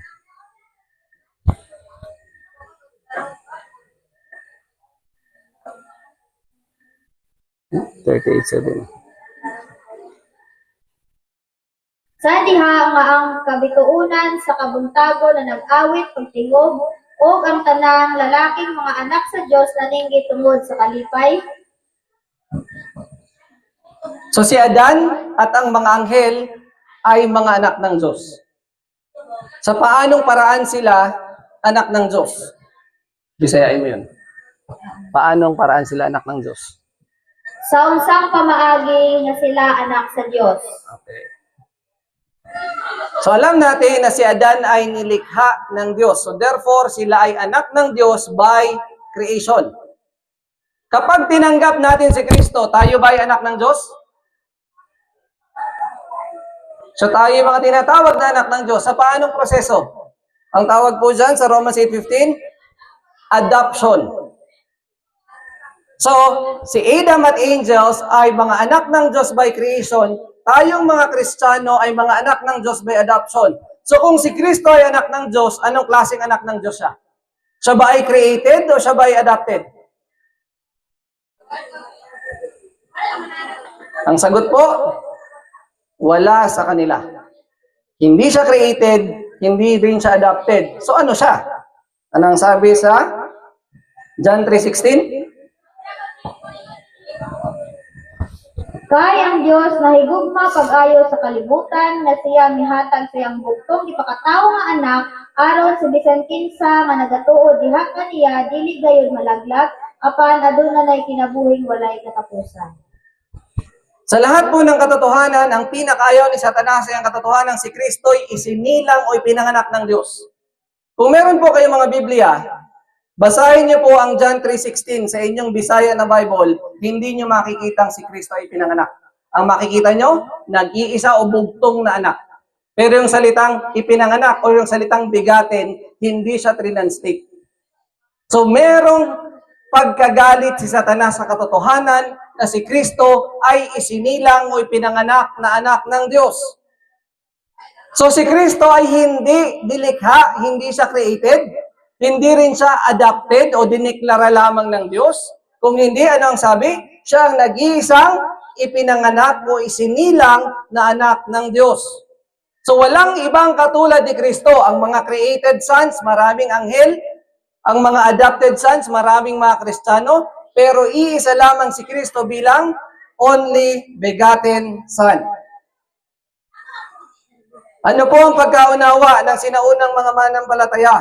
Sa diha nga ang kabituunan sa kabuntago na nag-awit pagtingog o ang tanang lalaking mga anak sa Diyos na ninggit tungod sa kalipay. So si Adan at ang mga anghel ay mga anak ng Diyos. Sa paanong paraan sila anak ng Diyos? Bisayain mo yun. Paanong paraan sila anak ng Diyos? Sa unsang pamaagi nga sila anak sa Diyos. Okay. So alam natin na si Adan ay nilikha ng Diyos. So therefore, sila ay anak ng Diyos by creation. Kapag tinanggap natin si Kristo, tayo ba ay anak ng Diyos? So tayo yung mga tinatawag na anak ng Diyos. Sa paanong proseso? Ang tawag po dyan sa Romans 8:15, adoption. So, si Adam at angels ay mga anak ng Diyos by creation. Tayong mga Kristiyano ay mga anak ng Diyos by adoption. So, kung si Kristo ay anak ng Diyos, anong klaseng anak ng Diyos siya? Siya ba ay created o siya ba ay adopted? Ang sagot po, wala sa kanila. Hindi siya created, hindi rin siya adopted. So, ano siya? Anong sabi sa John 3:16? Kay ang Diyos nahigugma pag-ayo sa kalibutan na siya mihatag sa iyang bugtong ipakatawo nga anak aron sa bisan kinsa nga nagatuo diha kaniya dili gayud malaglag apan aduna nay kinabuhing walay katapusan. Sa lahat po ng katotohanan, ang pinakaayaw ni Satanas ay ang katotohanan si Kristo'y isinilang o ipinanganak ng Diyos. Kung meron po kayong mga Biblia, basahin niyo po ang John 3:16 sa inyong Bisaya na Bible, hindi niyo makikita si Kristo ay pinanganak. Ang makikita niyo, nag-iisa o bugtong na anak. Pero yung salitang ipinanganak o yung salitang bigatin, hindi siya trinanslate. So merong pagkagalit si Satanas sa katotohanan na si Kristo ay isinilang o ipinanganak na anak ng Diyos. So si Kristo ay hindi dilikha, hindi siya created, hindi rin siya adopted o diniklara lamang ng Diyos. Kung hindi, ano ang sabi? Siya ang nag-iisang ipinanganak o isinilang na anak ng Diyos. So walang ibang katulad ni Kristo. Ang mga created sons, maraming anghel. Ang mga adopted sons, maraming mga Kristiyano. Pero iisa lamang si Kristo bilang only begotten Son. Ano po ang pagkaunawa ng sinaunang mga manampalataya?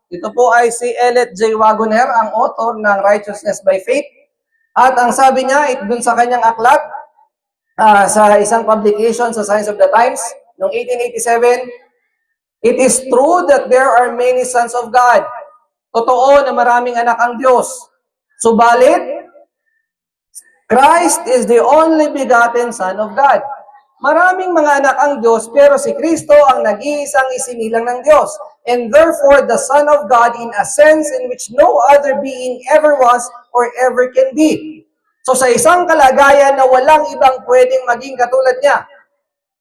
Ito po ay si Elliot J. Wagoner, ang author ng Righteousness by Faith. At ang sabi niya, dun sa kanyang aklat, sa isang publication sa Signs of the Times, noong 1887, it is true that there are many sons of God. Totoo na maraming anak ang Diyos. Subalit, Christ is the only begotten Son of God. Maraming mga anak ang Diyos, pero si Kristo ang nag-iisang isinilang ng Diyos. And therefore, the Son of God in a sense in which no other being ever was or ever can be. So sa isang kalagayan na walang ibang pwedeng maging katulad niya,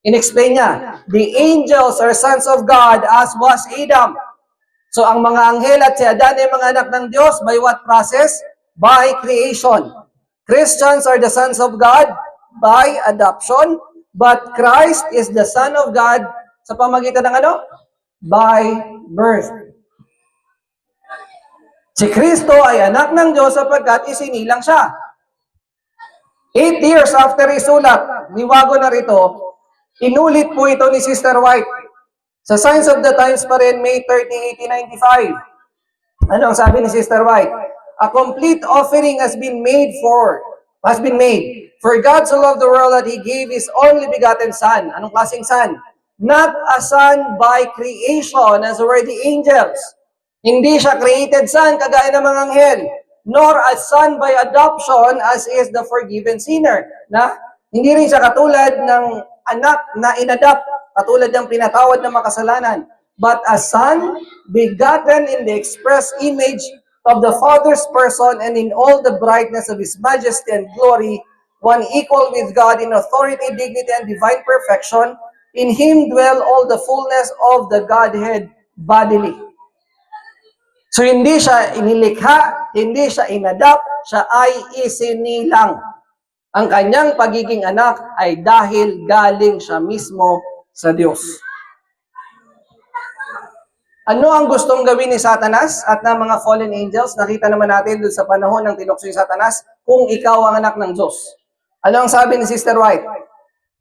in-explain niya, the angels are sons of God as was Adam. So ang mga anghel at si Adan ay mga anak ng Diyos by what process? By creation. Christians are the sons of God by adoption. But Christ is the Son of God sa pamagitan ng ano? By birth. Si Kristo ay anak ng Diyos sapagkat isinilang siya. 8 years after isulat, ni Wagoner ito, inulit po ito ni Sister White. Sa Signs of the Times pa rin, May 30, 1895. Ano ang sabi ni Sister White? A complete offering has been made. For God so loved the world that He gave His only begotten Son. Anong klaseng Son? Not a Son by creation as were the angels. Hindi siya created Son kagaya ng mga anghel. Nor a Son by adoption as is the forgiven sinner. Na hindi rin siya katulad ng anak na inadopt, katulad ng pinatawad ng makasalanan. But a Son begotten in the express image of the Father's person and in all the brightness of His majesty and glory, one equal with God in authority, dignity, and divine perfection. In Him dwell all the fullness of the Godhead bodily. So hindi siya inilikha, hindi siya inadopt, siya ay isinilang. Ang kanyang pagiging anak ay dahil galing siya mismo sa Diyos. Ano ang gustong gawin ni Satanas at ng mga fallen angels? Nakita naman natin doon sa panahon ng tinukso ni Satanas, kung ikaw ang anak ng Diyos. Ano ang sabi ni Sister White?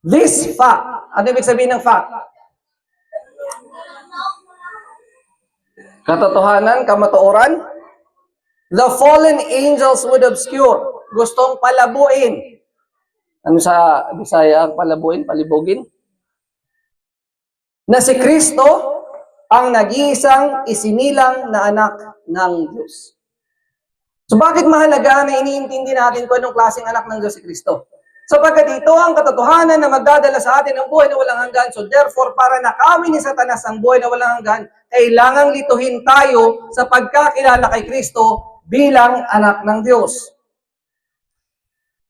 This fact. Ano ibig sabihin ng fact? Katotohanan, kamatuoran. The fallen angels would obscure. Gustong palabuin. Ano sa Bisaya ang palabuin, palibugin? Na si Kristo ang nag-iisang isinilang na anak ng Diyos. So bakit mahalaga na iniintindi natin kung anong klaseng anak ng Diyos si Kristo? Sapagkat ito ang katotohanan na magdadala sa atin ng buhay na walang hanggan. So therefore, para nakawin ni Satanas ang buhay na walang hanggan, kailangang lituhin tayo sa pagkakilala kay Kristo bilang anak ng Diyos.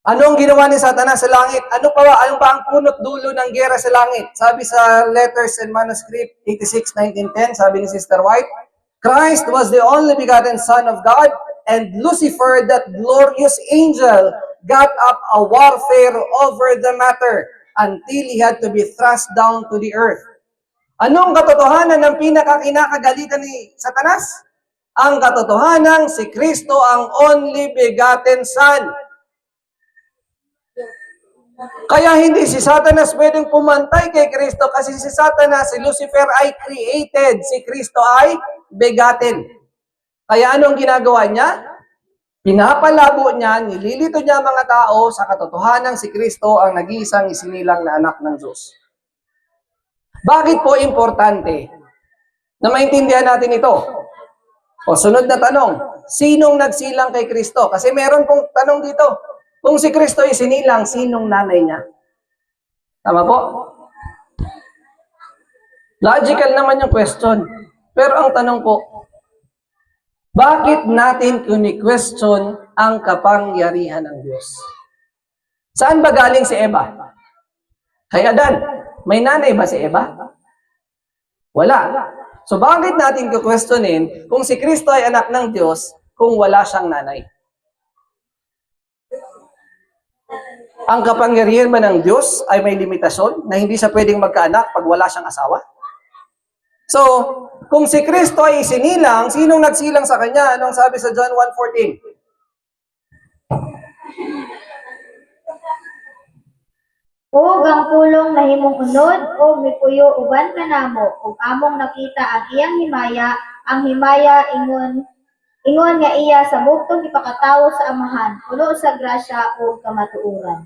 Ano ang ginawa ni Satanas sa langit? Ano ba ang punot dulo ng gera sa langit? Sabi sa Letters and Manuscript 86, 1910, sabi ni Sister White, Christ was the only begotten Son of God, and Lucifer, that glorious angel, got up a warfare over the matter until he had to be thrust down to the earth. Anong katotohanan ng pinakakinakagalitan ni Satanas? Ang katotohanan, si Kristo ang only begotten Son. Kaya hindi si Satanas pwedeng pumantay kay Kristo kasi si Satanas, si Lucifer ay created, si Kristo ay begotten. Kaya anong ginagawa niya? Pinapalabo niya, nililito niya mga tao sa katotohanan si Kristo ang nag-iisang isinilang na anak ng Diyos. Bakit po importante na maintindihan natin ito? O sunod na tanong, sinong nagsilang kay Kristo? Kasi meron pong tanong dito. Kung si Kristo ay sinilang, sinong nanay niya? Tama po? Logical naman yung question. Pero ang tanong po, bakit natin kuni-question ang kapangyarihan ng Diyos? Saan ba galing si Eva? Kay Adan. May nanay ba si Eva? Wala. So bakit natin kukwestiyonin kung si Kristo ay anak ng Diyos kung wala siyang nanay? Ang kapangyarihan ba ng Diyos ay may limitasyon na hindi siya pwedeng magkaanak pag wala siyang asawa? So, kung si Kristo ay isinilang, sinong nagsilang sa kanya? Anong sabi sa John 1:14? O ang pulong nahimong unod o mipuyo uban kanamo ug among nakita ang iyang himaya, ang himaya ingon nga iya sa bugtong ipakatawo sa amahan, puno sa grasya ug kamatuoran.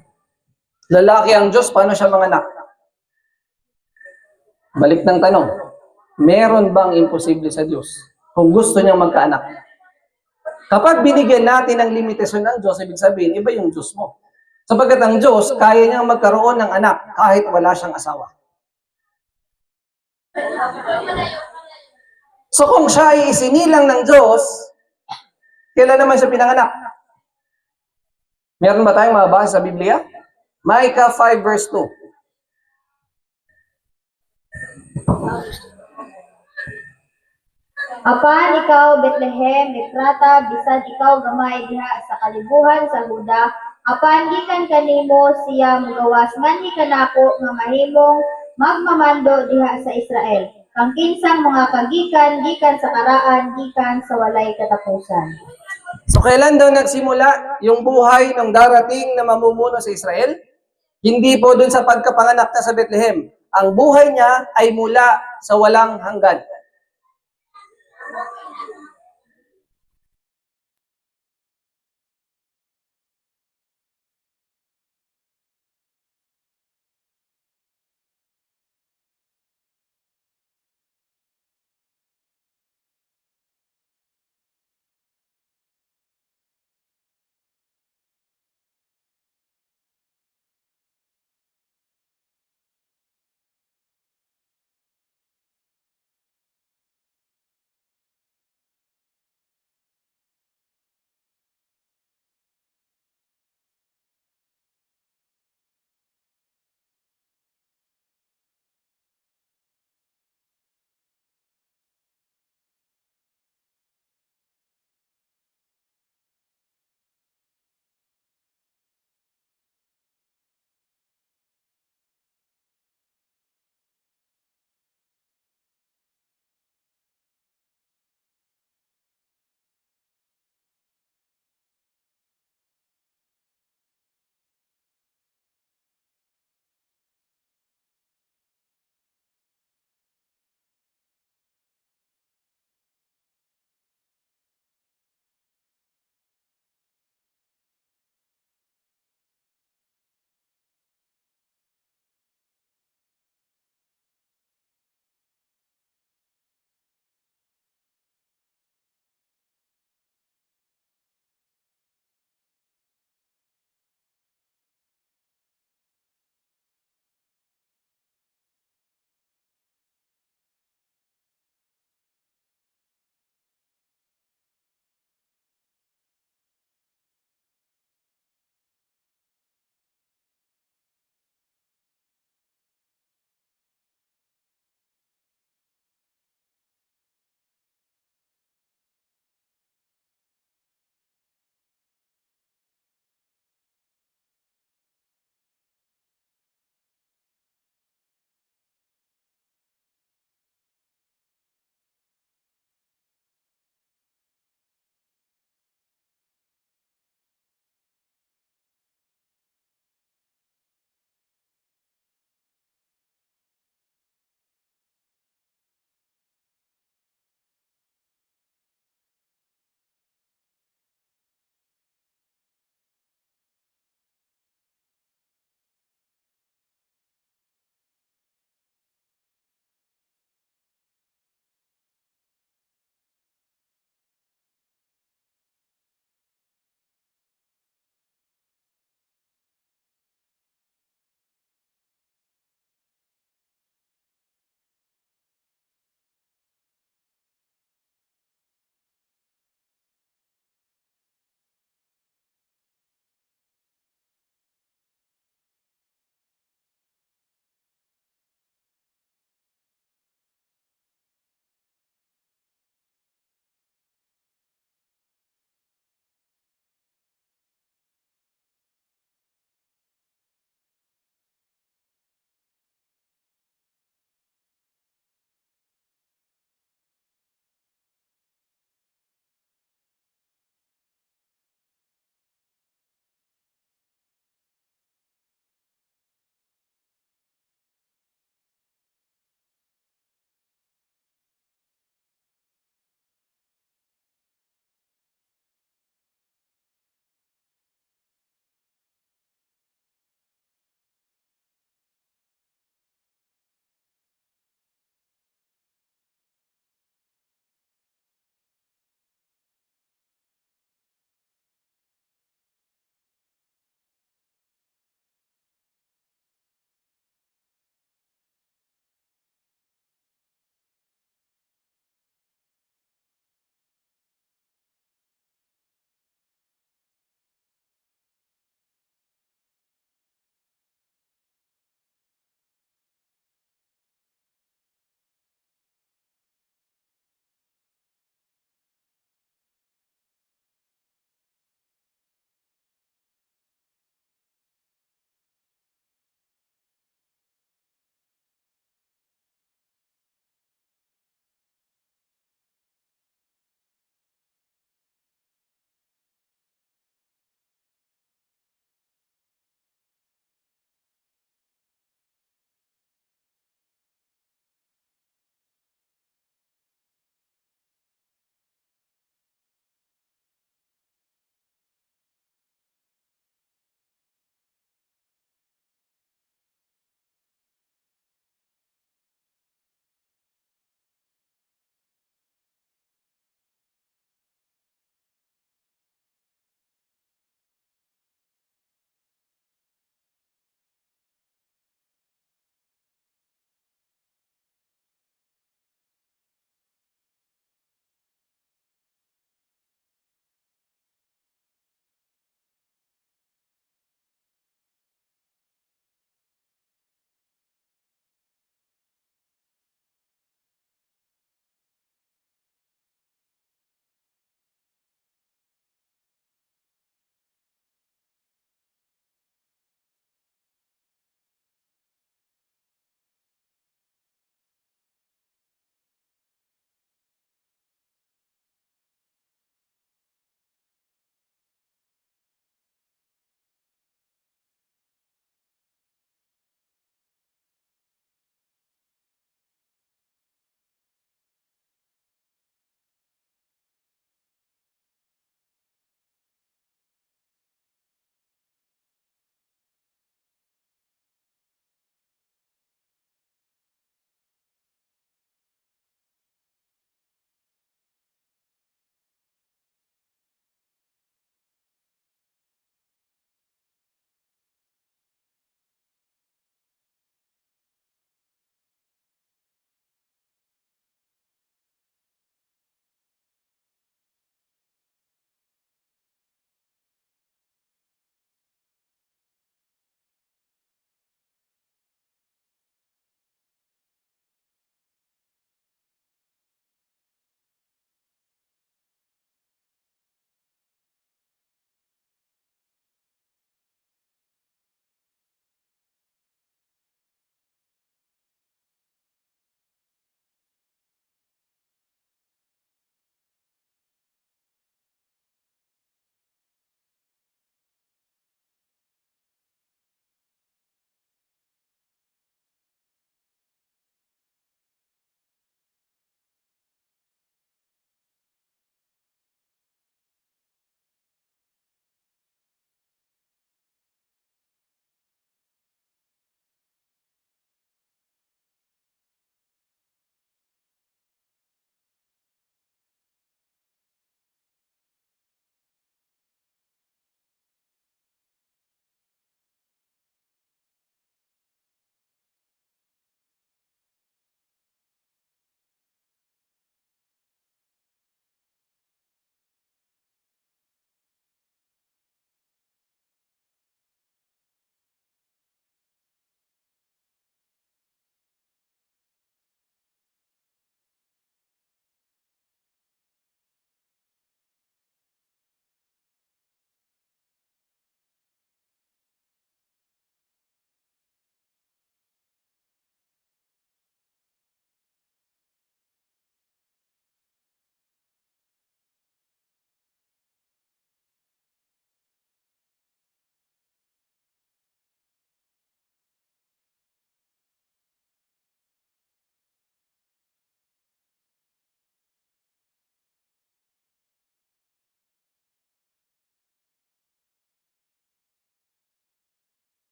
Lalaki ang Diyos, paano siya manganak? Balik ng tanong, meron bang imposible sa Diyos kung gusto niyang magkaanak? Kapag binigyan natin ng limitasyon ng Diyos, ibig sabihin, iba yung Diyos mo. Sapagkat ang Diyos, kaya niyang magkaroon ng anak kahit wala siyang asawa. So kung siya ay isinilang ng Diyos, kailan naman siya pinanganak? Meron ba tayong mabasa sa Biblia? Micah 5 verse 2. Apan ikaw Bethlehem, Efrata, bisag ikaw gamay diha sa kalibuhan sa Huda, apan gikan kanimo siya mugawas nganhi kanako nga mahimong magmamando diha sa Israel. Kang kinsang mga kagikan gikan sa karaan gikan sa walay katapusan. So kailan daw nagsimula yung buhay ng darating na mamumuno sa Israel? Hindi po dun sa pagkapanganak na sa Bethlehem. Ang buhay niya ay mula sa walang hanggan.